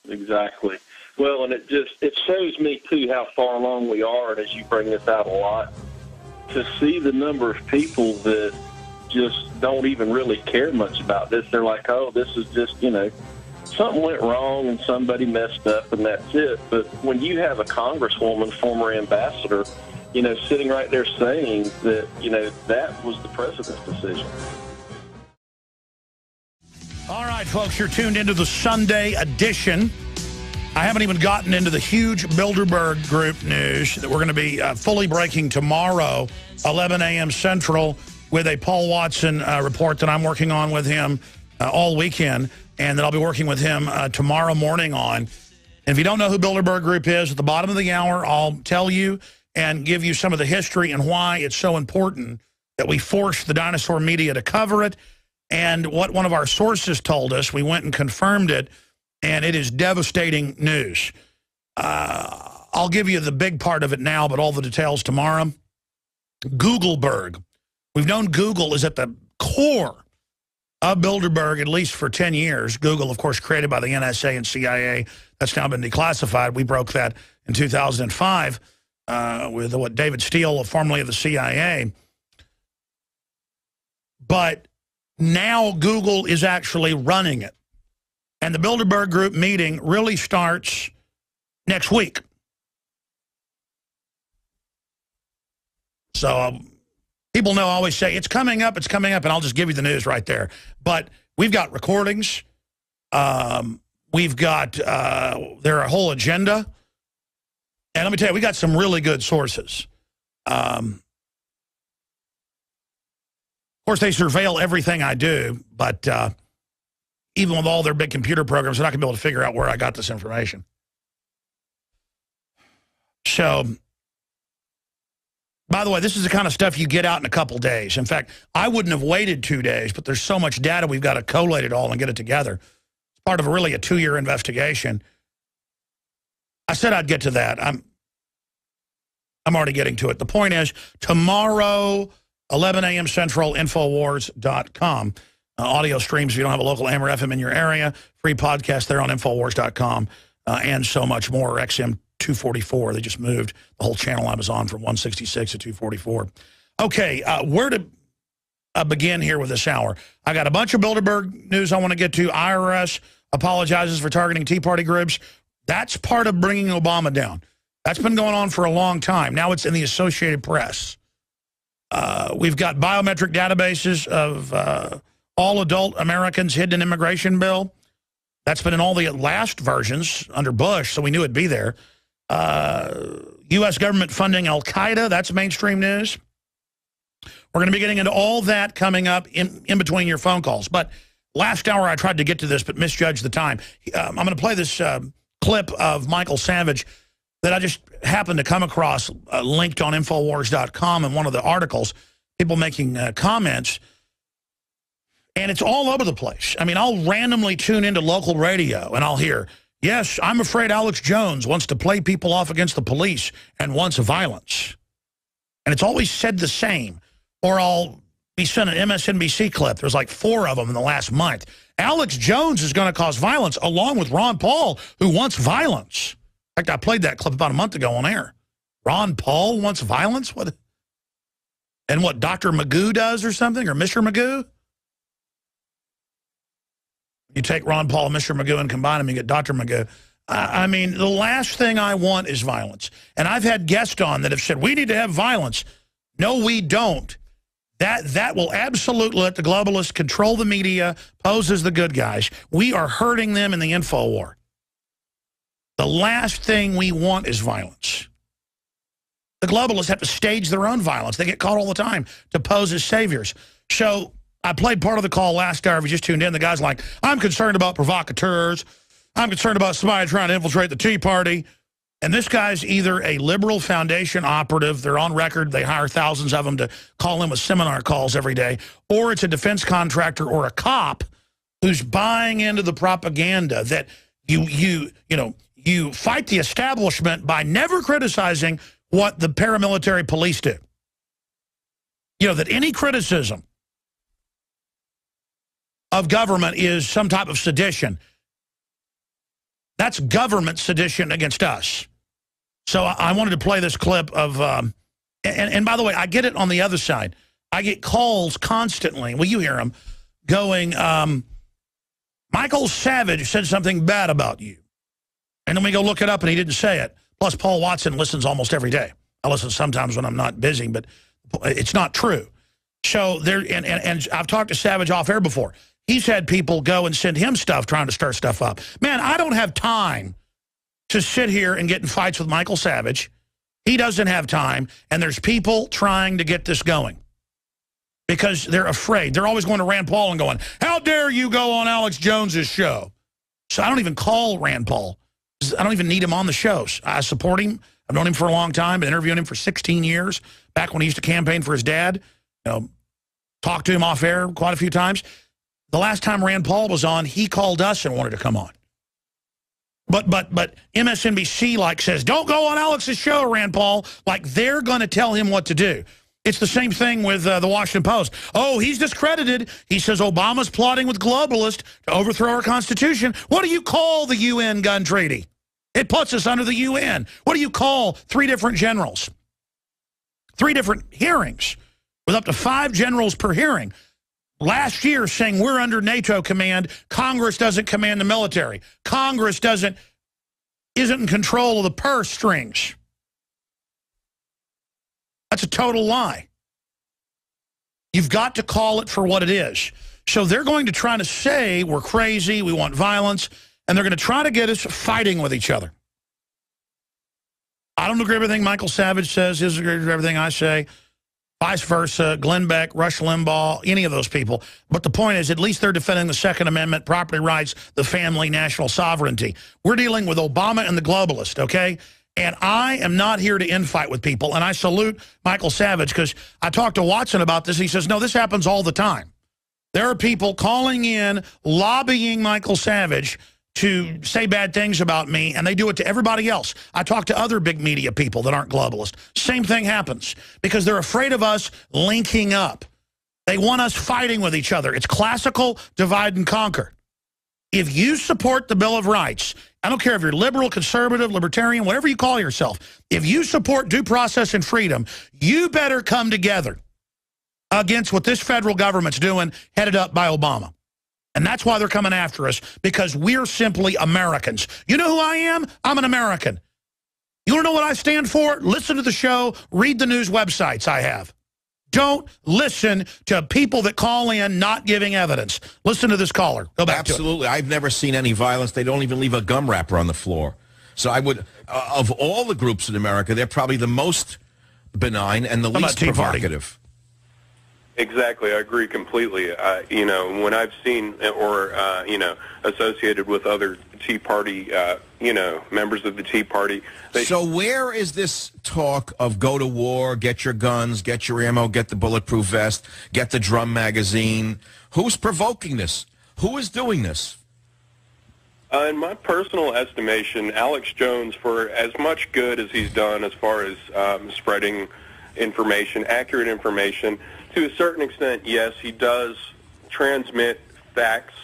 Exactly. Well, and it shows me, too, how far along we are, and as you bring this out a lot, to see the number of people that just don't even really care much about this. They're like, oh, this is just, you know, something went wrong and somebody messed up and that's it. But when you have a congresswoman, former ambassador, you know, sitting right there saying that, you know, that was the president's decision. All right, folks, you're tuned into the Sunday edition. I haven't even gotten into the huge Bilderberg Group news that we're going to be fully breaking tomorrow, 11 a.m. Central, with a Paul Watson report that I'm working on with him all weekend, and that I'll be working with him tomorrow morning on. And if you don't know who Bilderberg Group is, at the bottom of the hour, I'll tell you and give you some of the history and why it's so important that we force the dinosaur media to cover it. And what one of our sources told us, we went and confirmed it, and it is devastating news. I'll give you the big part of it now, but all the details tomorrow. Googleberg. We've known Google is at the core of Bilderberg, at least for 10 years. Google, of course, created by the NSA and CIA. That's now been declassified. We broke that in 2005 with what David Steele, formerly of the CIA. But now Google is actually running it. And the Bilderberg Group meeting really starts next week. So people know I always say, it's coming up, and I'll just give you the news right there. But we've got recordings. We've got their whole agenda. And let me tell you, we got some really good sources. Of course, they surveil everything I do, but even with all their big computer programs, they're not going to be able to figure out where I got this information. So, by the way, this is the kind of stuff you get out in a couple days. In fact, I wouldn't have waited 2 days, but there's so much data, we've got to collate it all and get it together. It's part of really a 2-year investigation. I said I'd get to that. I'm already getting to it. The point is, tomorrow, 11 a.m. Central, Infowars.com. Audio streams if you don't have a local AM or FM in your area. Free podcast there on Infowars.com and so much more. XM 244. They just moved the whole channel I was on from 166 to 244. Okay, where to begin here with this hour? I got a bunch of Bilderberg news I want to get to. IRS apologizes for targeting Tea Party groups. That's part of bringing Obama down. That's been going on for a long time. Now it's in the Associated Press. We've got biometric databases of all adult Americans hidden in immigration bill. That's been in all the last versions under Bush, so we knew it'd be there. U.S. government funding Al-Qaeda, that's mainstream news. We're going to be getting into all that coming up in between your phone calls. But last hour I tried to get to this but misjudged the time. I'm going to play this clip of Michael Savage that I just happened to come across linked on Infowars.com in one of the articles, people making comments. And it's all over the place. I mean, I'll randomly tune into local radio and I'll hear, yes, I'm afraid Alex Jones wants to play people off against the police and wants violence. And it's always said the same. Or I'll be sent an MSNBC clip. There's like 4 of them in the last month. Alex Jones is going to cause violence along with Ron Paul, who wants violence. In fact, I played that clip about a month ago on air. Ron Paul wants violence? What? And what Dr. Magoo does or something? Or Mr. Magoo? You take Ron Paul and Mr. Magoo and combine them, you get Dr. Magoo. I mean, the last thing I want is violence. And I've had guests on that have said, we need to have violence. No, we don't. That will absolutely let the globalists control the media, pose as the good guys. We are hurting them in the info war. The last thing we want is violence. The globalists have to stage their own violence. They get caught all the time to pose as saviors. So I played part of the call last hour. If you just tuned in, the guy's like, I'm concerned about provocateurs. I'm concerned about somebody trying to infiltrate the Tea Party. And this guy's either a liberal foundation operative, they're on record, they hire thousands of them to call in with seminar calls every day, or it's a defense contractor or a cop who's buying into the propaganda that you fight the establishment by never criticizing what the paramilitary police do. You know, that any criticism of government is some type of sedition. That's government sedition against us. So I wanted to play this clip of, and by the way, I get it on the other side. I get calls constantly, well, you hear them, going, Michael Savage said something bad about you. And then we go look it up and he didn't say it. Plus, Paul Watson listens almost every day. I listen sometimes when I'm not busy, but it's not true. So there, and I've talked to Savage off air before. He's had people go and send him stuff trying to stir stuff up. Man, I don't have time to sit here and get in fights with Michael Savage. He doesn't have time, and there's people trying to get this going because they're afraid. They're always going to Rand Paul and going, how dare you go on Alex Jones's show? So I don't even call Rand Paul. I don't even need him on the shows. I support him. I've known him for a long time, been interviewing him for 16 years, back when he used to campaign for his dad. You know, talked to him off air quite a few times. The last time Rand Paul was on, he called us and wanted to come on. But MSNBC says, don't go on Alex's show, Rand Paul. Like they're going to tell him what to do. It's the same thing with the Washington Post. Oh, he's discredited. He says Obama's plotting with globalists to overthrow our Constitution. What do you call the UN gun treaty? It puts us under the UN. What do you call 3 different generals? 3 different hearings with up to 5 generals per hearing. Last year saying we're under NATO command. Congress doesn't command the military. Congress isn't in control of the purse strings. That's a total lie. You've got to call it for what it is. So they're going to try to say we're crazy, we want violence, and they're going to try to get us fighting with each other. I don't agree with everything Michael Savage says. He doesn't agree with everything I say. Vice versa, Glenn Beck, Rush Limbaugh, any of those people. But the point is, at least they're defending the Second Amendment, property rights, the family, national sovereignty. We're dealing with Obama and the globalist, okay? And I am not here to infight with people. And I salute Michael Savage because I talked to Watson about this. He says, no, this happens all the time. There are people calling in, lobbying Michael Savage to say bad things about me, and they do it to everybody else. I talk to other big media people that aren't globalist. Same thing happens because they're afraid of us linking up. They want us fighting with each other. It's classical divide and conquer. If you support the Bill of Rights, I don't care if you're liberal, conservative, libertarian, whatever you call yourself, if you support due process and freedom, you better come together against what this federal government's doing, headed up by Obama. And that's why they're coming after us, because we're simply Americans. You know who I am? I'm an American. You want to know what I stand for? Listen to the show, read the news websites I have. Don't listen to people that call in not giving evidence. Listen to this caller. Go back Absolutely. to it. I've never seen any violence. They don't even leave a gum wrapper on the floor. So I would, of all the groups in America, they're probably the most benign and the least provocative. Exactly, I agree completely. You know, when I've seen or you know, associated with other Tea Party, you know, members of the Tea Party. So where is this talk of go to war, get your guns, get your ammo, get the bulletproof vest, get the drum magazine? Who's provoking this? Who is doing this? In my personal estimation, Alex Jones, for as much good as he's done as far as spreading information, accurate information, to a certain extent, yes, he does transmit facts.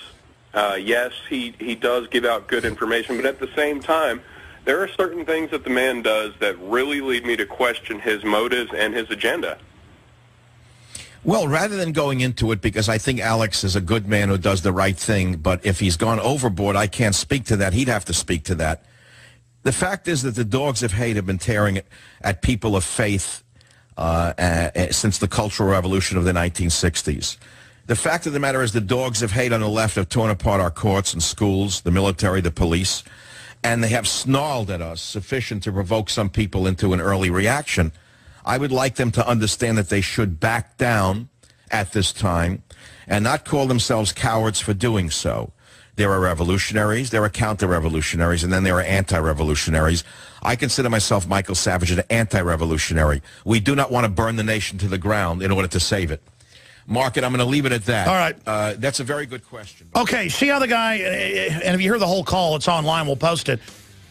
Yes, he does give out good information, but at the same time, there are certain things that the man does that really lead me to question his motives and his agenda. Well, rather than going into it, because I think Alex is a good man who does the right thing, but if he's gone overboard, I can't speak to that. He'd have to speak to that. The fact is that the dogs of hate have been tearing at people of faith since the Cultural Revolution of the 1960s. The fact of the matter is the dogs of hate on the left have torn apart our courts and schools, the military, the police, and they have snarled at us sufficient to provoke some people into an early reaction. I would like them to understand that they should back down at this time and not call themselves cowards for doing so. There are revolutionaries, there are counter-revolutionaries, and then there are anti-revolutionaries. I consider myself, Michael Savage, an anti-revolutionary. We do not want to burn the nation to the ground in order to save it. Mark, I'm going to leave it at that. All right. That's a very good question. Okay, see how the guy, and if you hear the whole call, it's online, we'll post it.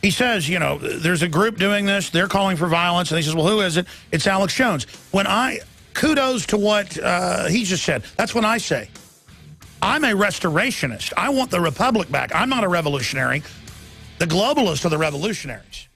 He says, you know, there's a group doing this, they're calling for violence, and he says, well, who is it? It's Alex Jones. Kudos to what he just said. That's what I say. I'm a restorationist. I want the republic back. I'm not a revolutionary. The globalists are the revolutionaries.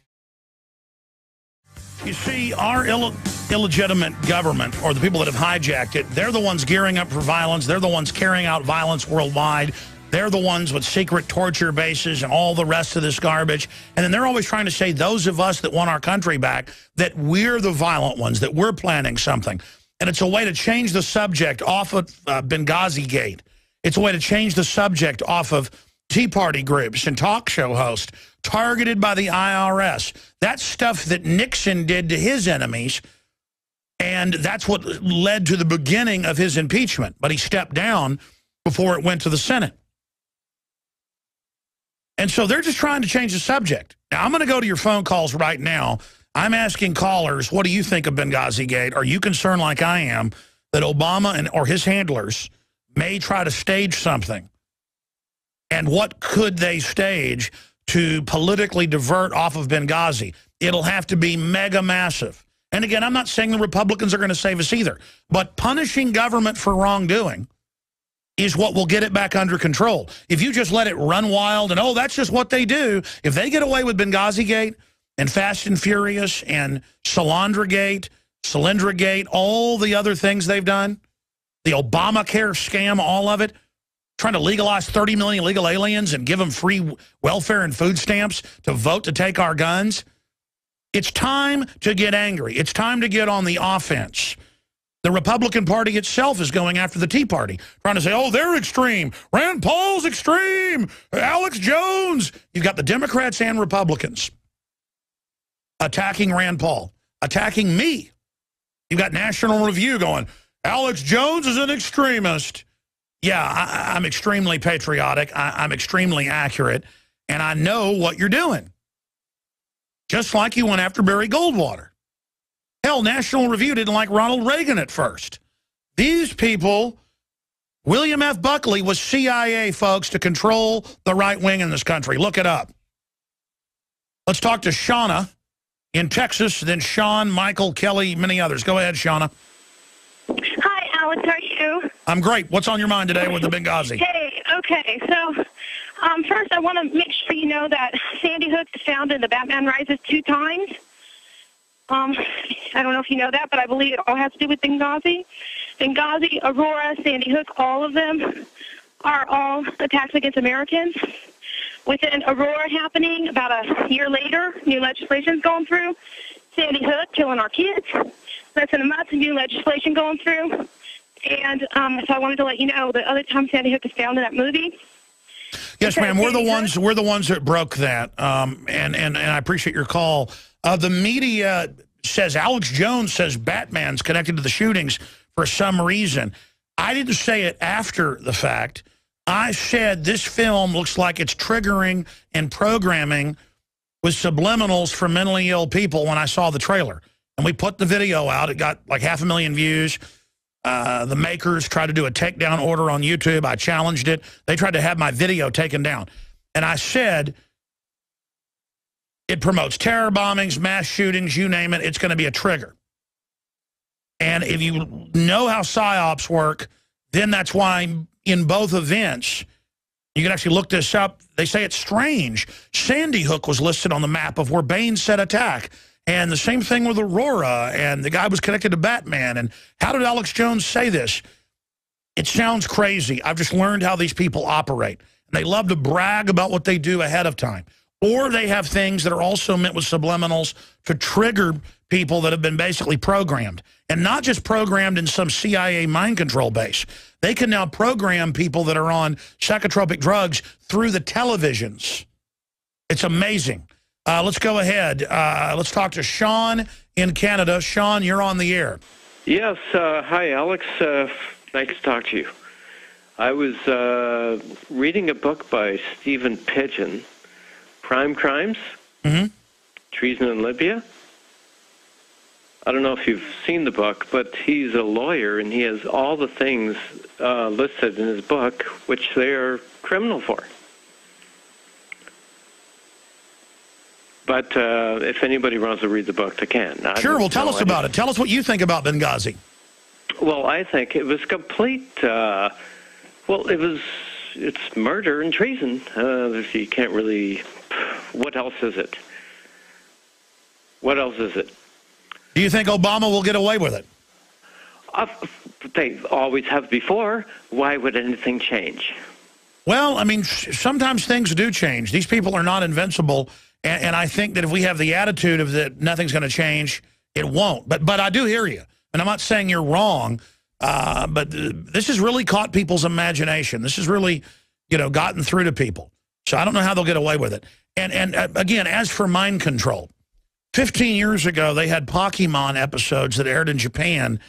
You see, our illegitimate government, or the people that have hijacked it, they're the ones gearing up for violence. They're the ones carrying out violence worldwide. They're the ones with secret torture bases and all the rest of this garbage. And then they're always trying to say, those of us that want our country back, that we're the violent ones, that we're planning something. And it's a way to change the subject off of Benghazigate. It's a way to change the subject off of Tea Party groups and talk show hosts targeted by the IRS. That's stuff that Nixon did to his enemies, and that's what led to the beginning of his impeachment. But he stepped down before it went to the Senate. And so they're just trying to change the subject. Now, I'm going to go to your phone calls right now. I'm asking callers, what do you think of Benghazigate? Are you concerned like I am that Obama or his handlers may try to stage something? And what could they stage to politically divert off of Benghazi? It'll have to be mega massive. And again, I'm not saying the Republicans are going to save us either. But punishing government for wrongdoing is what will get it back under control. If you just let it run wild and, oh, that's just what they do. If they get away with Benghazigate and Fast and Furious and Solandragate, all the other things they've done, the Obamacare scam, all of it, trying to legalize 30 million illegal aliens and give them free welfare and food stamps to vote to take our guns. It's time to get angry. It's time to get on the offense. The Republican Party itself is going after the Tea Party, trying to say, oh, they're extreme. Rand Paul's extreme. Alex Jones. You've got the Democrats and Republicans attacking Rand Paul, attacking me. You've got National Review going, Alex Jones is an extremist. Yeah, I'm extremely patriotic. I'm extremely accurate, and I know what you're doing. Just like you went after Barry Goldwater. Hell, National Review didn't like Ronald Reagan at first. These people, William F. Buckley was CIA, folks, to control the right wing in this country. Look it up. Let's talk to Shauna in Texas, then Sean, Michael, Kelly, many others. Go ahead, Shauna. Hi, Alex. How are you? I'm great. What's on your mind today with the Benghazi? Hey, okay. So, first, I want to make sure you know that Sandy Hook is found in the Batman Rises 2 times. I don't know if you know that, but I believe it all has to do with Benghazi. Benghazi, Aurora, Sandy Hook, all of them are all attacks against Americans. Within Aurora happening, about a year later, new legislation's going through. Sandy Hook killing our kids. Less than a month, new legislation going through. And so I wanted to let you know the other time Sandy Hook is found in that movie. Yes, ma'am. We're the ones that broke that. And I appreciate your call. The media says Alex Jones says Batman's connected to the shootings for some reason. I didn't say it after the fact. I said this film looks like it's triggering and programming with subliminals for mentally ill people when I saw the trailer. And we put the video out. It got like 500,000 views. The makers tried to do a takedown order on YouTube. I challenged it. They tried to have my video taken down. And I said, it promotes terror bombings, mass shootings, you name it. It's going to be a trigger. And if you know how PSYOPs work, then that's why in both events, you can actually look this up. They say it's strange. Sandy Hook was listed on the map of where Bain said attack. And the same thing with Aurora, and the guy was connected to Batman. And how did Alex Jones say this? It sounds crazy. I've just learned how these people operate. And they love to brag about what they do ahead of time. Or they have things that are also meant with subliminals to trigger people that have been basically programmed. And not just programmed in some CIA mind control base. They can now program people that are on psychotropic drugs through the televisions. It's amazing. Let's go ahead. Let's talk to Sean in Canada. Sean, you're on the air. Yes. Hi, Alex. Nice to talk to you. I was reading a book by Stephen Pidgeon, Prime Crimes, Treason in Libya. I don't know if you've seen the book, but he's a lawyer, and he has all the things listed in his book which they are criminal for. But if anybody wants to read the book, they can. Sure, well, tell us about it. Tell us what you think about Benghazi. Well, I think it was complete, it's murder and treason. You can't really, what else is it? What else is it? Do you think Obama will get away with it? They always have before. Why would anything change? Well, I mean, sometimes things do change. These people are not invincible. And I think that if we have the attitude of that nothing's going to change, it won't. But I do hear you. And I'm not saying you're wrong, but this has really caught people's imagination. This has really, gotten through to people. So I don't know how they'll get away with it. And again, as for mind control, 15 years ago, they had Pokemon episodes that aired in Japan.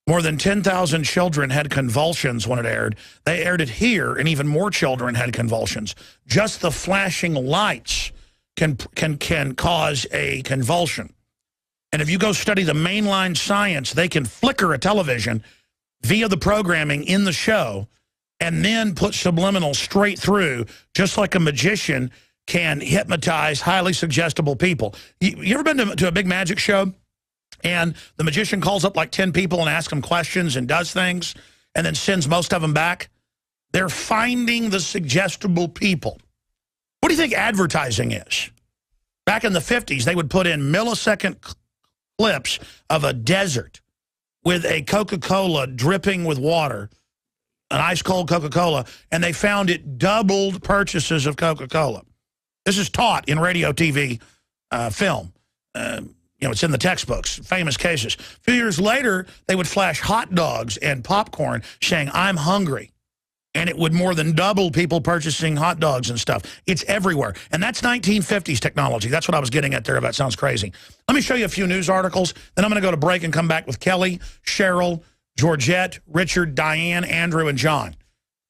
More than 10,000 children had convulsions when it aired. They aired it here, and even more children had convulsions. Just the flashing lights can cause a convulsion. And if you go study the mainline science, they can flicker a television via the programming in the show and then put subliminal straight through, just like a magician can hypnotize highly suggestible people. You ever been to a big magic show? and the magician calls up like 10 people and asks them questions and does things and then sends most of them back. They're finding the suggestible people. What do you think advertising is? Back in the 50s, they would put in millisecond clips of a desert with a Coca-Cola dripping with water, an ice-cold Coca-Cola, and they found it doubled purchases of Coca-Cola. This is taught in radio, TV, film. You know, it's in the textbooks, famous cases. A few years later, they would flash hot dogs and popcorn saying, "I'm hungry." And it would more than double people purchasing hot dogs and stuff. It's everywhere. And that's 1950s technology. That's what I was getting at there. That sounds crazy. Let me show you a few news articles. Then I'm going to go to break and come back with Kelly, Cheryl, Georgette, Richard, Diane, Andrew, and John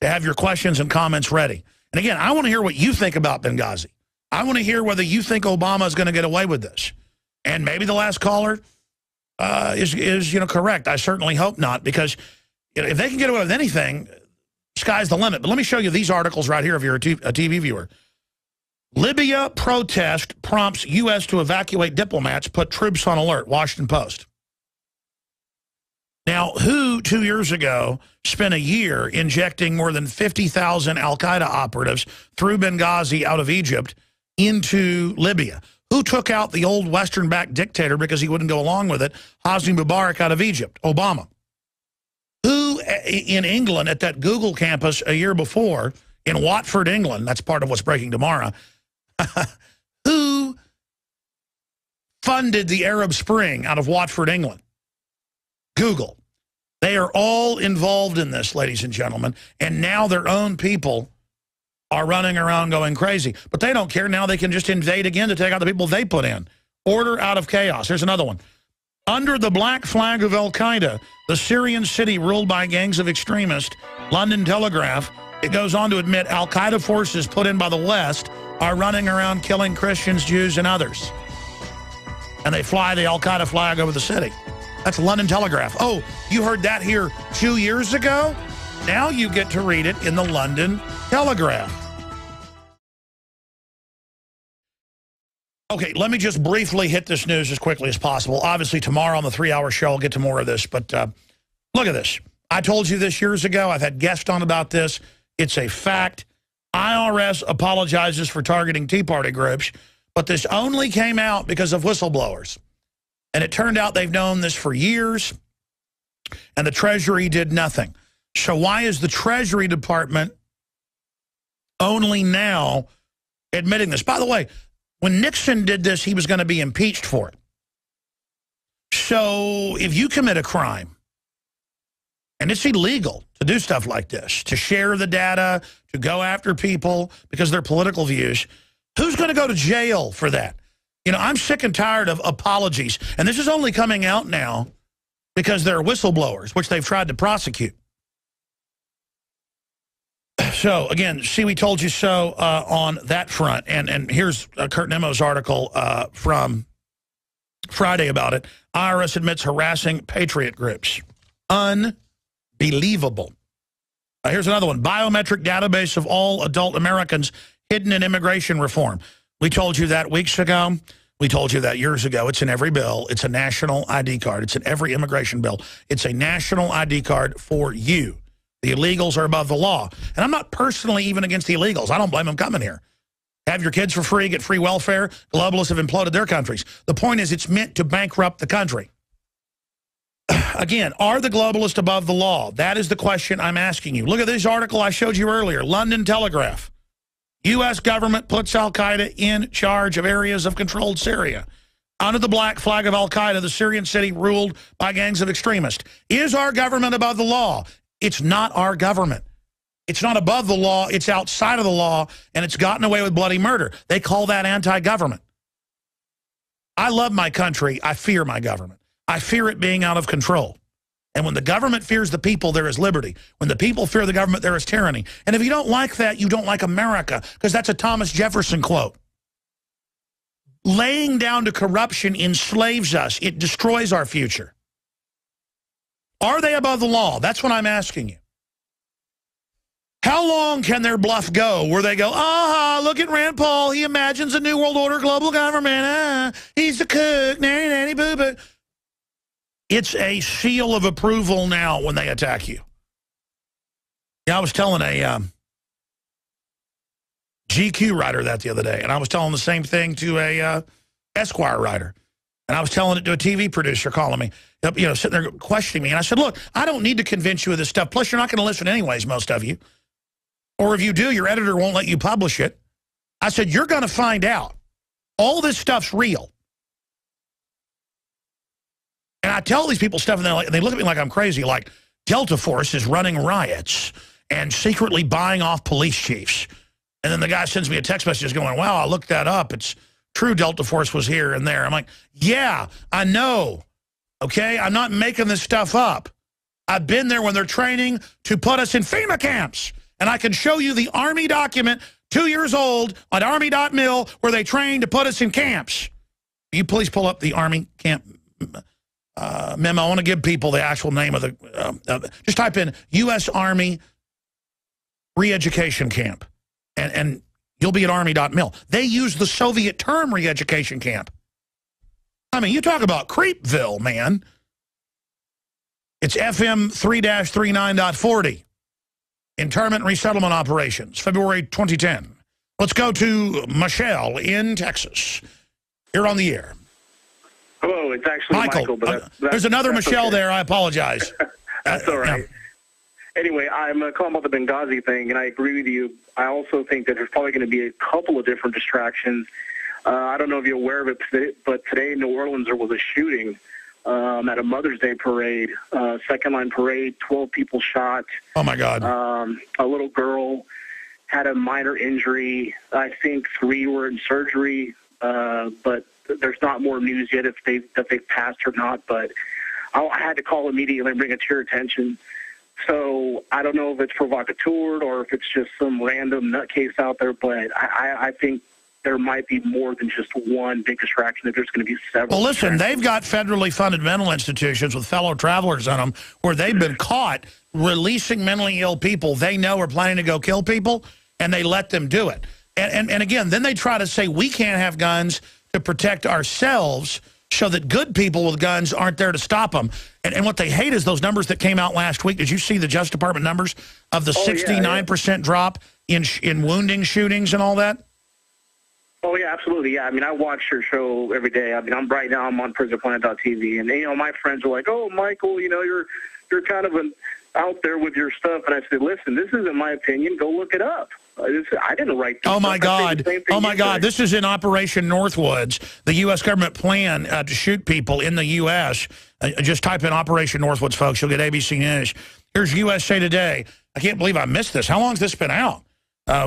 to have your questions and comments ready. And again, I want to hear what you think about Benghazi. I want to hear whether you think Obama is going to get away with this. And maybe the last caller is correct. I certainly hope not, because if they can get away with anything, sky's the limit. But let me show you these articles right here if you're a TV viewer. Libya protest prompts U.S. to evacuate diplomats, put troops on alert, Washington Post. Now, who 2 years ago spent a year injecting more than 50,000 al-Qaeda operatives through Benghazi out of Egypt into Libya? Who took out the old Western-backed dictator because he wouldn't go along with it, Hosni Mubarak out of Egypt? Obama. Who in England at that Google campus a year before in Watford, England, that's part of what's breaking tomorrow, who funded the Arab Spring out of Watford, England? Google. They are all involved in this, ladies and gentlemen, and now their own people are running around going crazy. But they don't care. Now they can just invade again to take out the people they put in. Order out of chaos. Here's another one. Under the black flag of al-Qaeda, the Syrian city ruled by gangs of extremists, London Telegraph, it goes on to admit al-Qaeda forces put in by the West are running around killing Christians, Jews, and others. And they fly the al-Qaeda flag over the city. That's London Telegraph. Oh, you heard that here 2 years ago? Now you get to read it in the London Telegraph. Okay, let me just briefly hit this news as quickly as possible. Obviously, tomorrow on the 3-hour show, I'll get to more of this. But look at this. I told you this years ago. I've had guests on about this. It's a fact. IRS apologizes for targeting Tea Party groups. But this only came out because of whistleblowers. And it turned out they've known this for years. And the Treasury did nothing. So why is the Treasury Department only now admitting this? By the way, when Nixon did this, he was going to be impeached for it. So if you commit a crime, and it's illegal to do stuff like this, to share the data, to go after people because of their political views, who's going to go to jail for that? You know, I'm sick and tired of apologies. And this is only coming out now because there are whistleblowers, which they've tried to prosecute. So, again, see, we told you so on that front. And here's Kurt Nemo's article from Friday about it. IRS admits harassing patriot groups. Unbelievable. Here's another one. Biometric database of all adult Americans hidden in immigration reform. We told you that weeks ago. We told you that years ago. It's in every bill. It's a national ID card. It's in every immigration bill. It's a national ID card for you. The illegals are above the law. And I'm not personally even against the illegals. I don't blame them coming here. Have your kids for free, get free welfare. Globalists have imploded their countries. The point is it's meant to bankrupt the country. Again, are the globalists above the law? That is the question I'm asking you. Look at this article I showed you earlier, London Telegraph. U.S. government puts al-Qaeda in charge of areas of controlled Syria. Under the black flag of al-Qaeda, the Syrian city ruled by gangs of extremists. Is our government above the law? It's not our government. It's not above the law. It's outside of the law, and it's gotten away with bloody murder. They call that anti-government. I love my country. I fear my government. I fear it being out of control. And when the government fears the people, there is liberty. When the people fear the government, there is tyranny. And if you don't like that, you don't like America, because that's a Thomas Jefferson quote. Laying down to corruption enslaves us. It destroys our future. Are they above the law? That's what I'm asking you. How long can their bluff go where they go, look at Rand Paul. He imagines a new world order global government. He's the cook. Nanny, nanny, boo, boo. It's a seal of approval now when they attack you. Yeah, I was telling a GQ writer that the other day, and I was telling the same thing to a Esquire writer. And I was telling it to a TV producer calling me, you know, sitting there questioning me. And I said, look, I don't need to convince you of this stuff. Plus, you're not going to listen anyways, most of you. Or if you do, your editor won't let you publish it. I said, you're going to find out. All this stuff's real. And I tell these people stuff, and they look at me like I'm crazy, like Delta Force is running riots and secretly buying off police chiefs. And then the guy sends me a text message going, wow, I looked that up. It's true Delta Force was here and there. I'm like, yeah, I know. Okay, I'm not making this stuff up. I've been there when they're training to put us in FEMA camps. And I can show you the Army document, 2 years old, on Army.mil, where they train to put us in camps. Will you please pull up the Army camp memo? I want to give people the actual name of the, just type in U.S. Army re-education camp. And you'll be at Army.mil. They use the Soviet term re-education camp. I mean, you talk about Creepville, man. It's FM 3-39.40. Internment Resettlement Operations, February 2010. Let's go to Michelle in Texas. You're on the air. Hello, it's actually Michael. But there's another Michelle okay. There. I apologize. That's all right. Anyway, I'm calling about the Benghazi thing, and I agree with you. I also think that there's probably going to be a couple of different distractions. I don't know if you're aware of it, but today in New Orleans there was a shooting at a Mother's Day parade, second line parade, 12 people shot. Oh, my God. A little girl had a minor injury. I think 3 were in surgery, but there's not more news yet if they've passed or not. But I had to call immediately and bring it to your attention. So I don't know if it's provocateur or if it's just some random nutcase out there, but I think there might be more than just one big distraction, that there's going to be several. Well, listen, they've got federally funded mental institutions with fellow travelers on them where they've been caught releasing mentally ill people they know are planning to go kill people, and they let them do it. And again, then they try to say we can't have guns to protect ourselves so that good people with guns aren't there to stop them. And what they hate is those numbers that came out last week. Did you see the Justice Department numbers of the 69% drop in wounding shootings and all that? Oh, yeah, absolutely. Yeah, I mean, I watch your show every day. I mean, right now I'm on PrisonPlanet.tv, and, you know, my friends are like, oh, Michael, you know, you're kind of out there with your stuff. And I said, listen, this isn't my opinion. Go look it up. I didn't write this. Oh, my God. Oh, my God. This is in Operation Northwoods, the U.S. government plan to shoot people in the U.S. Just type in Operation Northwoods, folks. You'll get ABC News. Here's USA Today. I can't believe I missed this. How long has this been out?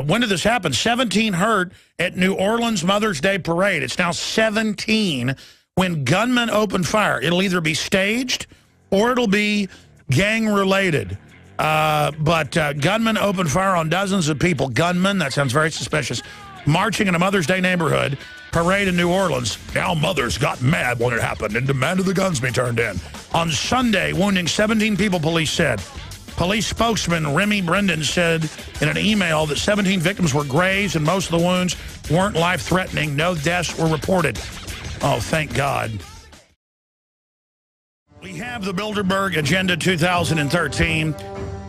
When did this happen? 17 hurt at New Orleans Mother's Day Parade. It's now 17 when gunmen open fire. It'll either be staged or it'll be gang-related. But gunmen open fire on dozens of people. Gunmen, that sounds very suspicious. Marching in a Mother's Day neighborhood parade in New Orleans. Now mothers got mad when it happened and demanded the guns be turned in. On Sunday, wounding 17 people, police said. Police spokesman Remy Brendan said in an email that 17 victims were grazed and most of the wounds weren't life-threatening. No deaths were reported. Oh, thank God. We have the Bilderberg Agenda 2013.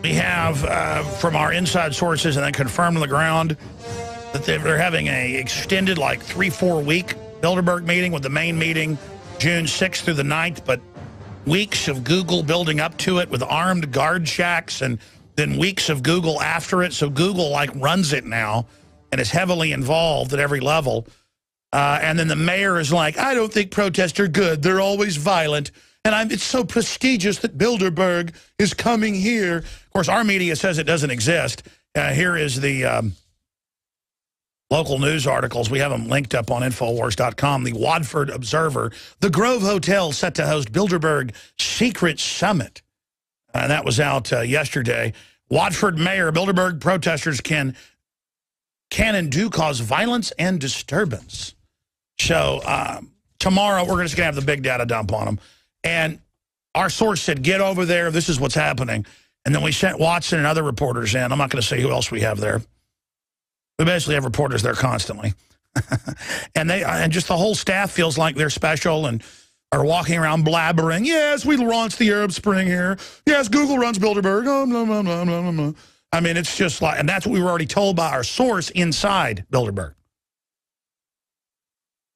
We have, from our inside sources and then confirmed on the ground, that they're having a extended, like, 3-4 week Bilderberg meeting, with the main meeting June 6th through the 9th, but weeks of Google building up to it with armed guard shacks, and then weeks of Google after it. So Google, like, runs it now and is heavily involved at every level. And then the mayor is like, I don't think protests are good. They're always violent. And it's so prestigious that Bilderberg is coming here. Of course, our media says it doesn't exist. Here is the local news articles. We have them linked up on Infowars.com. The Watford Observer. The Grove Hotel set to host Bilderberg Secret Summit. And that was out yesterday. Watford Mayor, Bilderberg protesters can and do cause violence and disturbance. So tomorrow we're just going to have the big data dump on them. And our source said, get over there. This is what's happening. And then we sent Watson and other reporters in. I'm not going to say who else we have there. We basically have reporters there constantly. And just the whole staff feels like they're special and are walking around blabbering, yes, we launched the Arab Spring here. Yes, Google runs Bilderberg. Oh, blah, blah, blah, blah, blah. I mean, it's just like, and that's what we were already told by our source inside Bilderberg.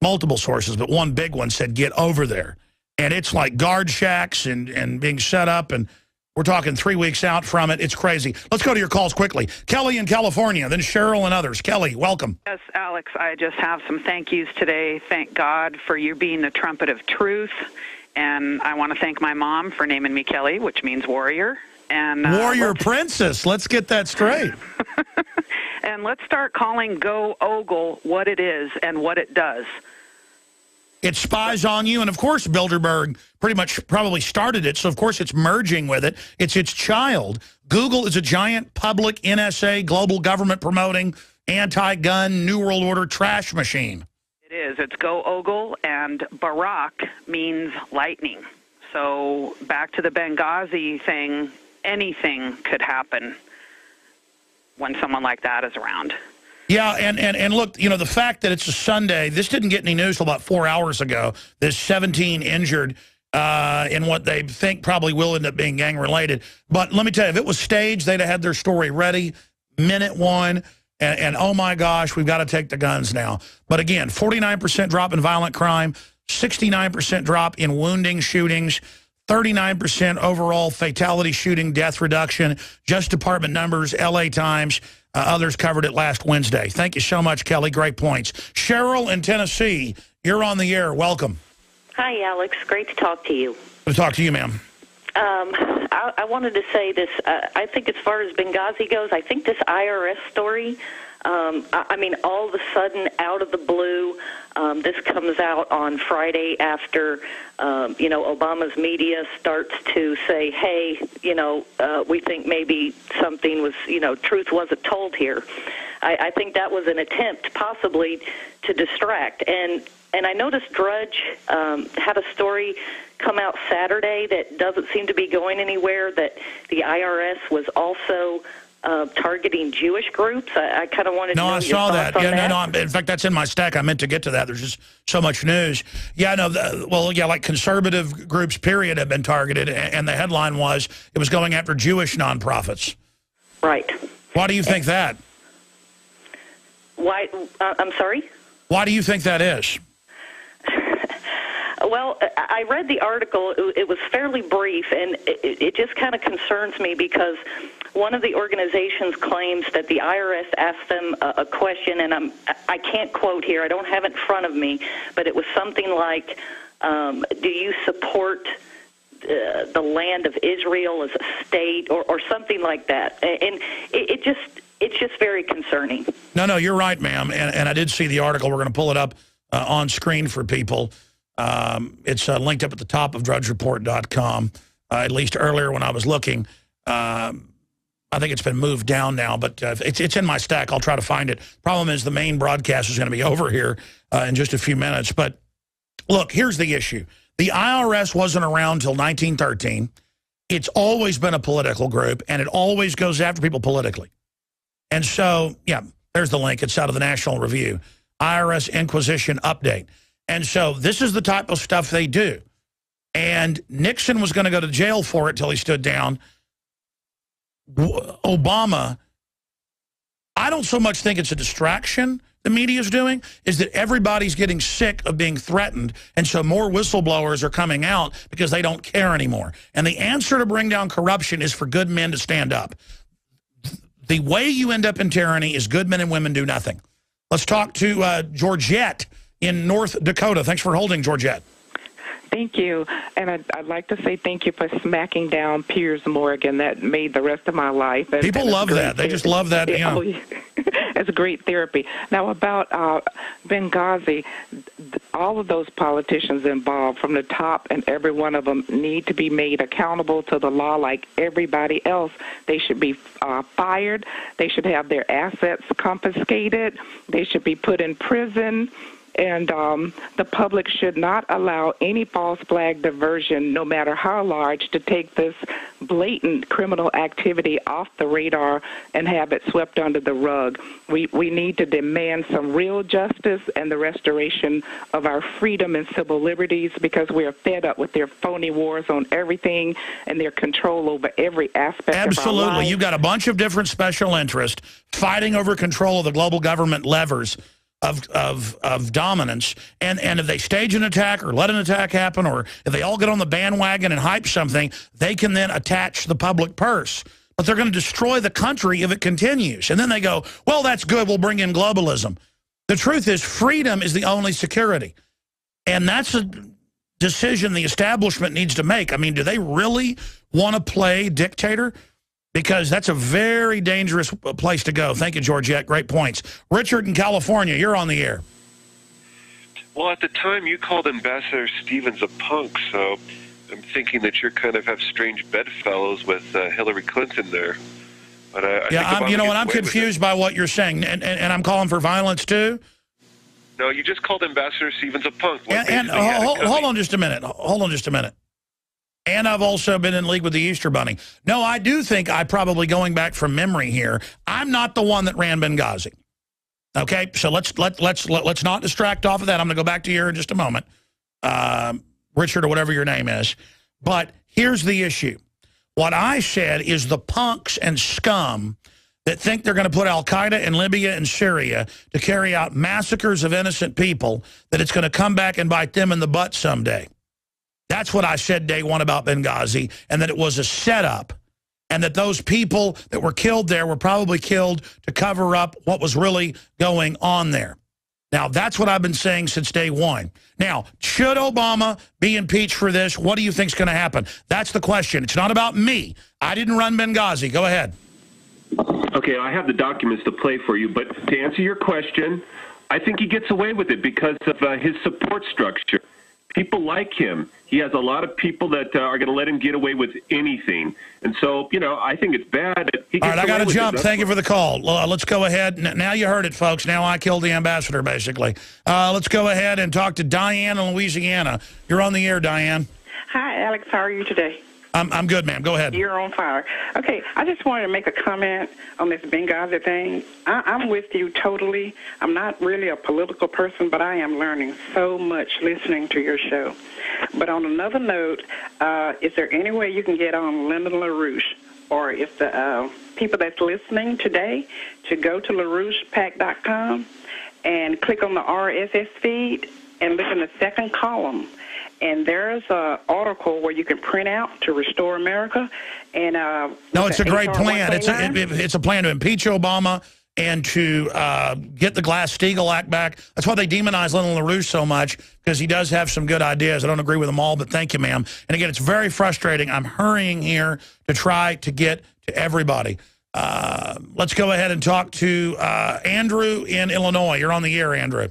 Multiple sources, but one big one said, get over there. And it's like guard shacks and being set up, and we're talking 3 weeks out from it. It's crazy. Let's go to your calls quickly. Kelly in California, then Cheryl and others. Kelly, welcome. Yes, Alex, I just have some thank yous today. Thank God for you being the trumpet of truth. And I want to thank my mom for naming me Kelly, which means warrior. And warrior princess. Let's get that straight. And let's start calling Go Ogle what it is and what it does. It spies on you, and of course Bilderberg pretty much probably started it, so of course it's merging with it. It's its child. Google is a giant public NSA, global government promoting, anti-gun, New World Order trash machine. It is. It's Go Ogle, and Barak means lightning. So back to the Benghazi thing, anything could happen when someone like that is around. Yeah, and look, you know, the fact that it's a Sunday, this didn't get any news till about 4 hours ago. There's 17 injured in what they think probably will end up being gang-related. But let me tell you, if it was staged, they'd have had their story ready, minute one, and oh my gosh, we've got to take the guns now. But again, 49% drop in violent crime, 69% drop in wounding shootings, 39% overall fatality shooting death reduction, just department numbers, LA Times. Others covered it last Wednesday. Thank you so much, Kelly. Great points. Cheryl in Tennessee, you're on the air. Welcome. Hi, Alex. Great to talk to you. Good to talk to you, ma'am. I wanted to say this. I think as far as Benghazi goes, I think this IRS story, I mean, all of a sudden, out of the blue, this comes out on Friday after, you know, Obama's media starts to say, hey, you know, we think maybe something was, you know, truth wasn't told here. I think that was an attempt possibly to distract. And I noticed Drudge had a story come out Saturday that doesn't seem to be going anywhere, that the IRS was also targeting Jewish groups. I kind of wanted to know your saw thoughts that. on Yeah, that. no. In fact, that's in my stack. I meant to get to that. There's just so much news. Yeah, no. Well, yeah, like conservative groups, period, have been targeted, and the headline was it was going after Jewish nonprofits. Right. Why do you think that? Why? I'm sorry? Why do you think that is? Well, I read the article. It was fairly brief, and it just kind of concerns me because one of the organizations claims that the IRS asked them a question, and I can't quote here. I don't have it in front of me, but it was something like, do you support the land of Israel as a state, or something like that? And it's just very concerning. No, you're right, ma'am. And I did see the article. We're going to pull it up on screen for people. It's linked up at the top of drudgereport.com, at least earlier when I was looking. I think it's been moved down now, but it's in my stack. I'll try to find it. Problem is the main broadcast is going to be over here in just a few minutes. But look, here's the issue. The IRS wasn't around until 1913. It's always been a political group, and it always goes after people politically. And so, yeah, there's the link. It's out of the National Review. IRS Inquisition Update. And so this is the type of stuff they do. And Nixon was going to go to jail for it till he stood down. Obama, I don't so much think it's a distraction the media's doing, is that everybody's getting sick of being threatened, and so more whistleblowers are coming out because they don't care anymore. And the answer to bring down corruption is for good men to stand up. The way you end up in tyranny is good men and women do nothing. Let's talk to Georgette in North Dakota. Thanks for holding, Georgette. Thank you. And I'd like to say thank you for smacking down Piers Morgan. That made the rest of my life. People love that. They just love that. You know. It's great therapy. Now, about Benghazi, all of those politicians involved from the top, and every one of them need to be made accountable to the law like everybody else. They should be fired. They should have their assets confiscated. They should be put in prison. And the public should not allow any false flag diversion, no matter how large, to take this blatant criminal activity off the radar and have it swept under the rug. We need to demand some real justice and the restoration of our freedom and civil liberties, because we are fed up with their phony wars on everything and their control over every aspect of our lives. Absolutely. You've got a bunch of different special interests fighting over control of the global government levers of dominance, and if they stage an attack or let an attack happen, or if they all get on the bandwagon and hype something, they can then attach the public purse. But they're going to destroy the country if it continues. And then they go, well, that's good, we'll bring in globalism. The truth is, freedom is the only security. And that's a decision the establishment needs to make. I mean, do they really want to play dictator? Because that's a very dangerous place to go. Thank you, Georgette. Great points. Richard in California, you're on the air. Well, at the time, you called Ambassador Stevens a punk, so I'm thinking that you kind of have strange bedfellows with Hillary Clinton there. But you know what? I'm confused by what you're saying, and I'm calling for violence too. No, you just called Ambassador Stevens a punk. And hold on just a minute. Hold on just a minute. And I've also been in league with the Easter Bunny. No, I do think I probably, going back from memory here, I'm not the one that ran Benghazi. Okay, so let's not distract off of that. I'm going to go back to you in just a moment, Richard, or whatever your name is. But here's the issue. What I said is the punks and scum that think they're going to put al-Qaeda in Libya and Syria to carry out massacres of innocent people, that it's going to come back and bite them in the butt someday. That's what I said day one about Benghazi, and that it was a setup, and that those people that were killed there were probably killed to cover up what was really going on there. Now, that's what I've been saying since day one. Now, should Obama be impeached for this? What do you think is going to happen? That's the question. It's not about me. I didn't run Benghazi. Go ahead. Okay, I have the documents to play for you, but to answer your question, I think he gets away with it because of his support structure. People like him. He has a lot of people that are going to let him get away with anything. And so, you know, I think it's bad. All right, I got to jump. Thank you for the call. Let's go ahead. Now you heard it, folks. Now I killed the ambassador, basically. Let's go ahead and talk to Diane in Louisiana. You're on the air, Diane. Hi, Alex. How are you today? I'm good, ma'am. Go ahead. You're on fire. Okay, I just wanted to make a comment on this Benghazi thing. I'm with you totally. I'm not really a political person, but I am learning so much listening to your show. But on another note, is there any way you can get on Lyndon LaRouche, or if the people that's listening today, to go to LaRouchePAC.com and click on the RSS feed and look in the second column. And there's an article where you can print out to restore America. And no, it's a great plan. It's a plan to impeach Obama and to get the Glass-Steagall Act back. That's why they demonize Lyndon LaRouche so much, because he does have some good ideas. I don't agree with them all, but thank you, ma'am. And again, it's very frustrating. I'm hurrying here to try to get to everybody. Let's go ahead and talk to Andrew in Illinois. You're on the air, Andrew.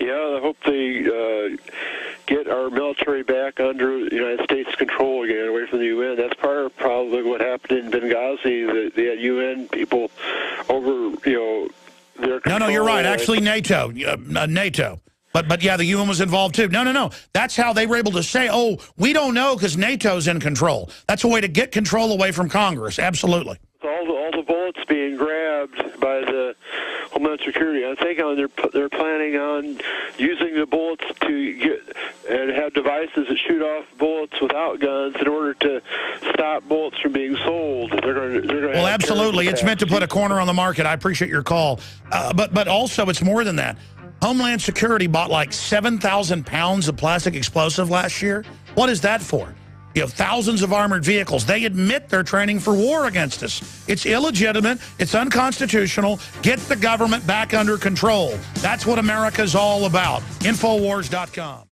Yeah, I hope they get our military back under the United States control again, away from the UN. That's part of probably what happened in Benghazi. They had UN people over, their control. No, you're right. Actually, NATO. But yeah, the UN was involved too. No. That's how they were able to say, oh, we don't know because NATO's in control. That's a way to get control away from Congress. Absolutely. All the bullets being grabbed by the Homeland Security. I think they're planning on using the bullets to get and have devices that shoot off bullets without guns in order to stop bullets from being sold. They're going to well, absolutely. It's meant to put a corner on the market. I appreciate your call. But also, it's more than that. Homeland Security bought like 7,000 pounds of plastic explosive last year. What is that for? You have thousands of armored vehicles. They admit they're training for war against us. It's illegitimate. It's unconstitutional. Get the government back under control. That's what America's all about. Infowars.com.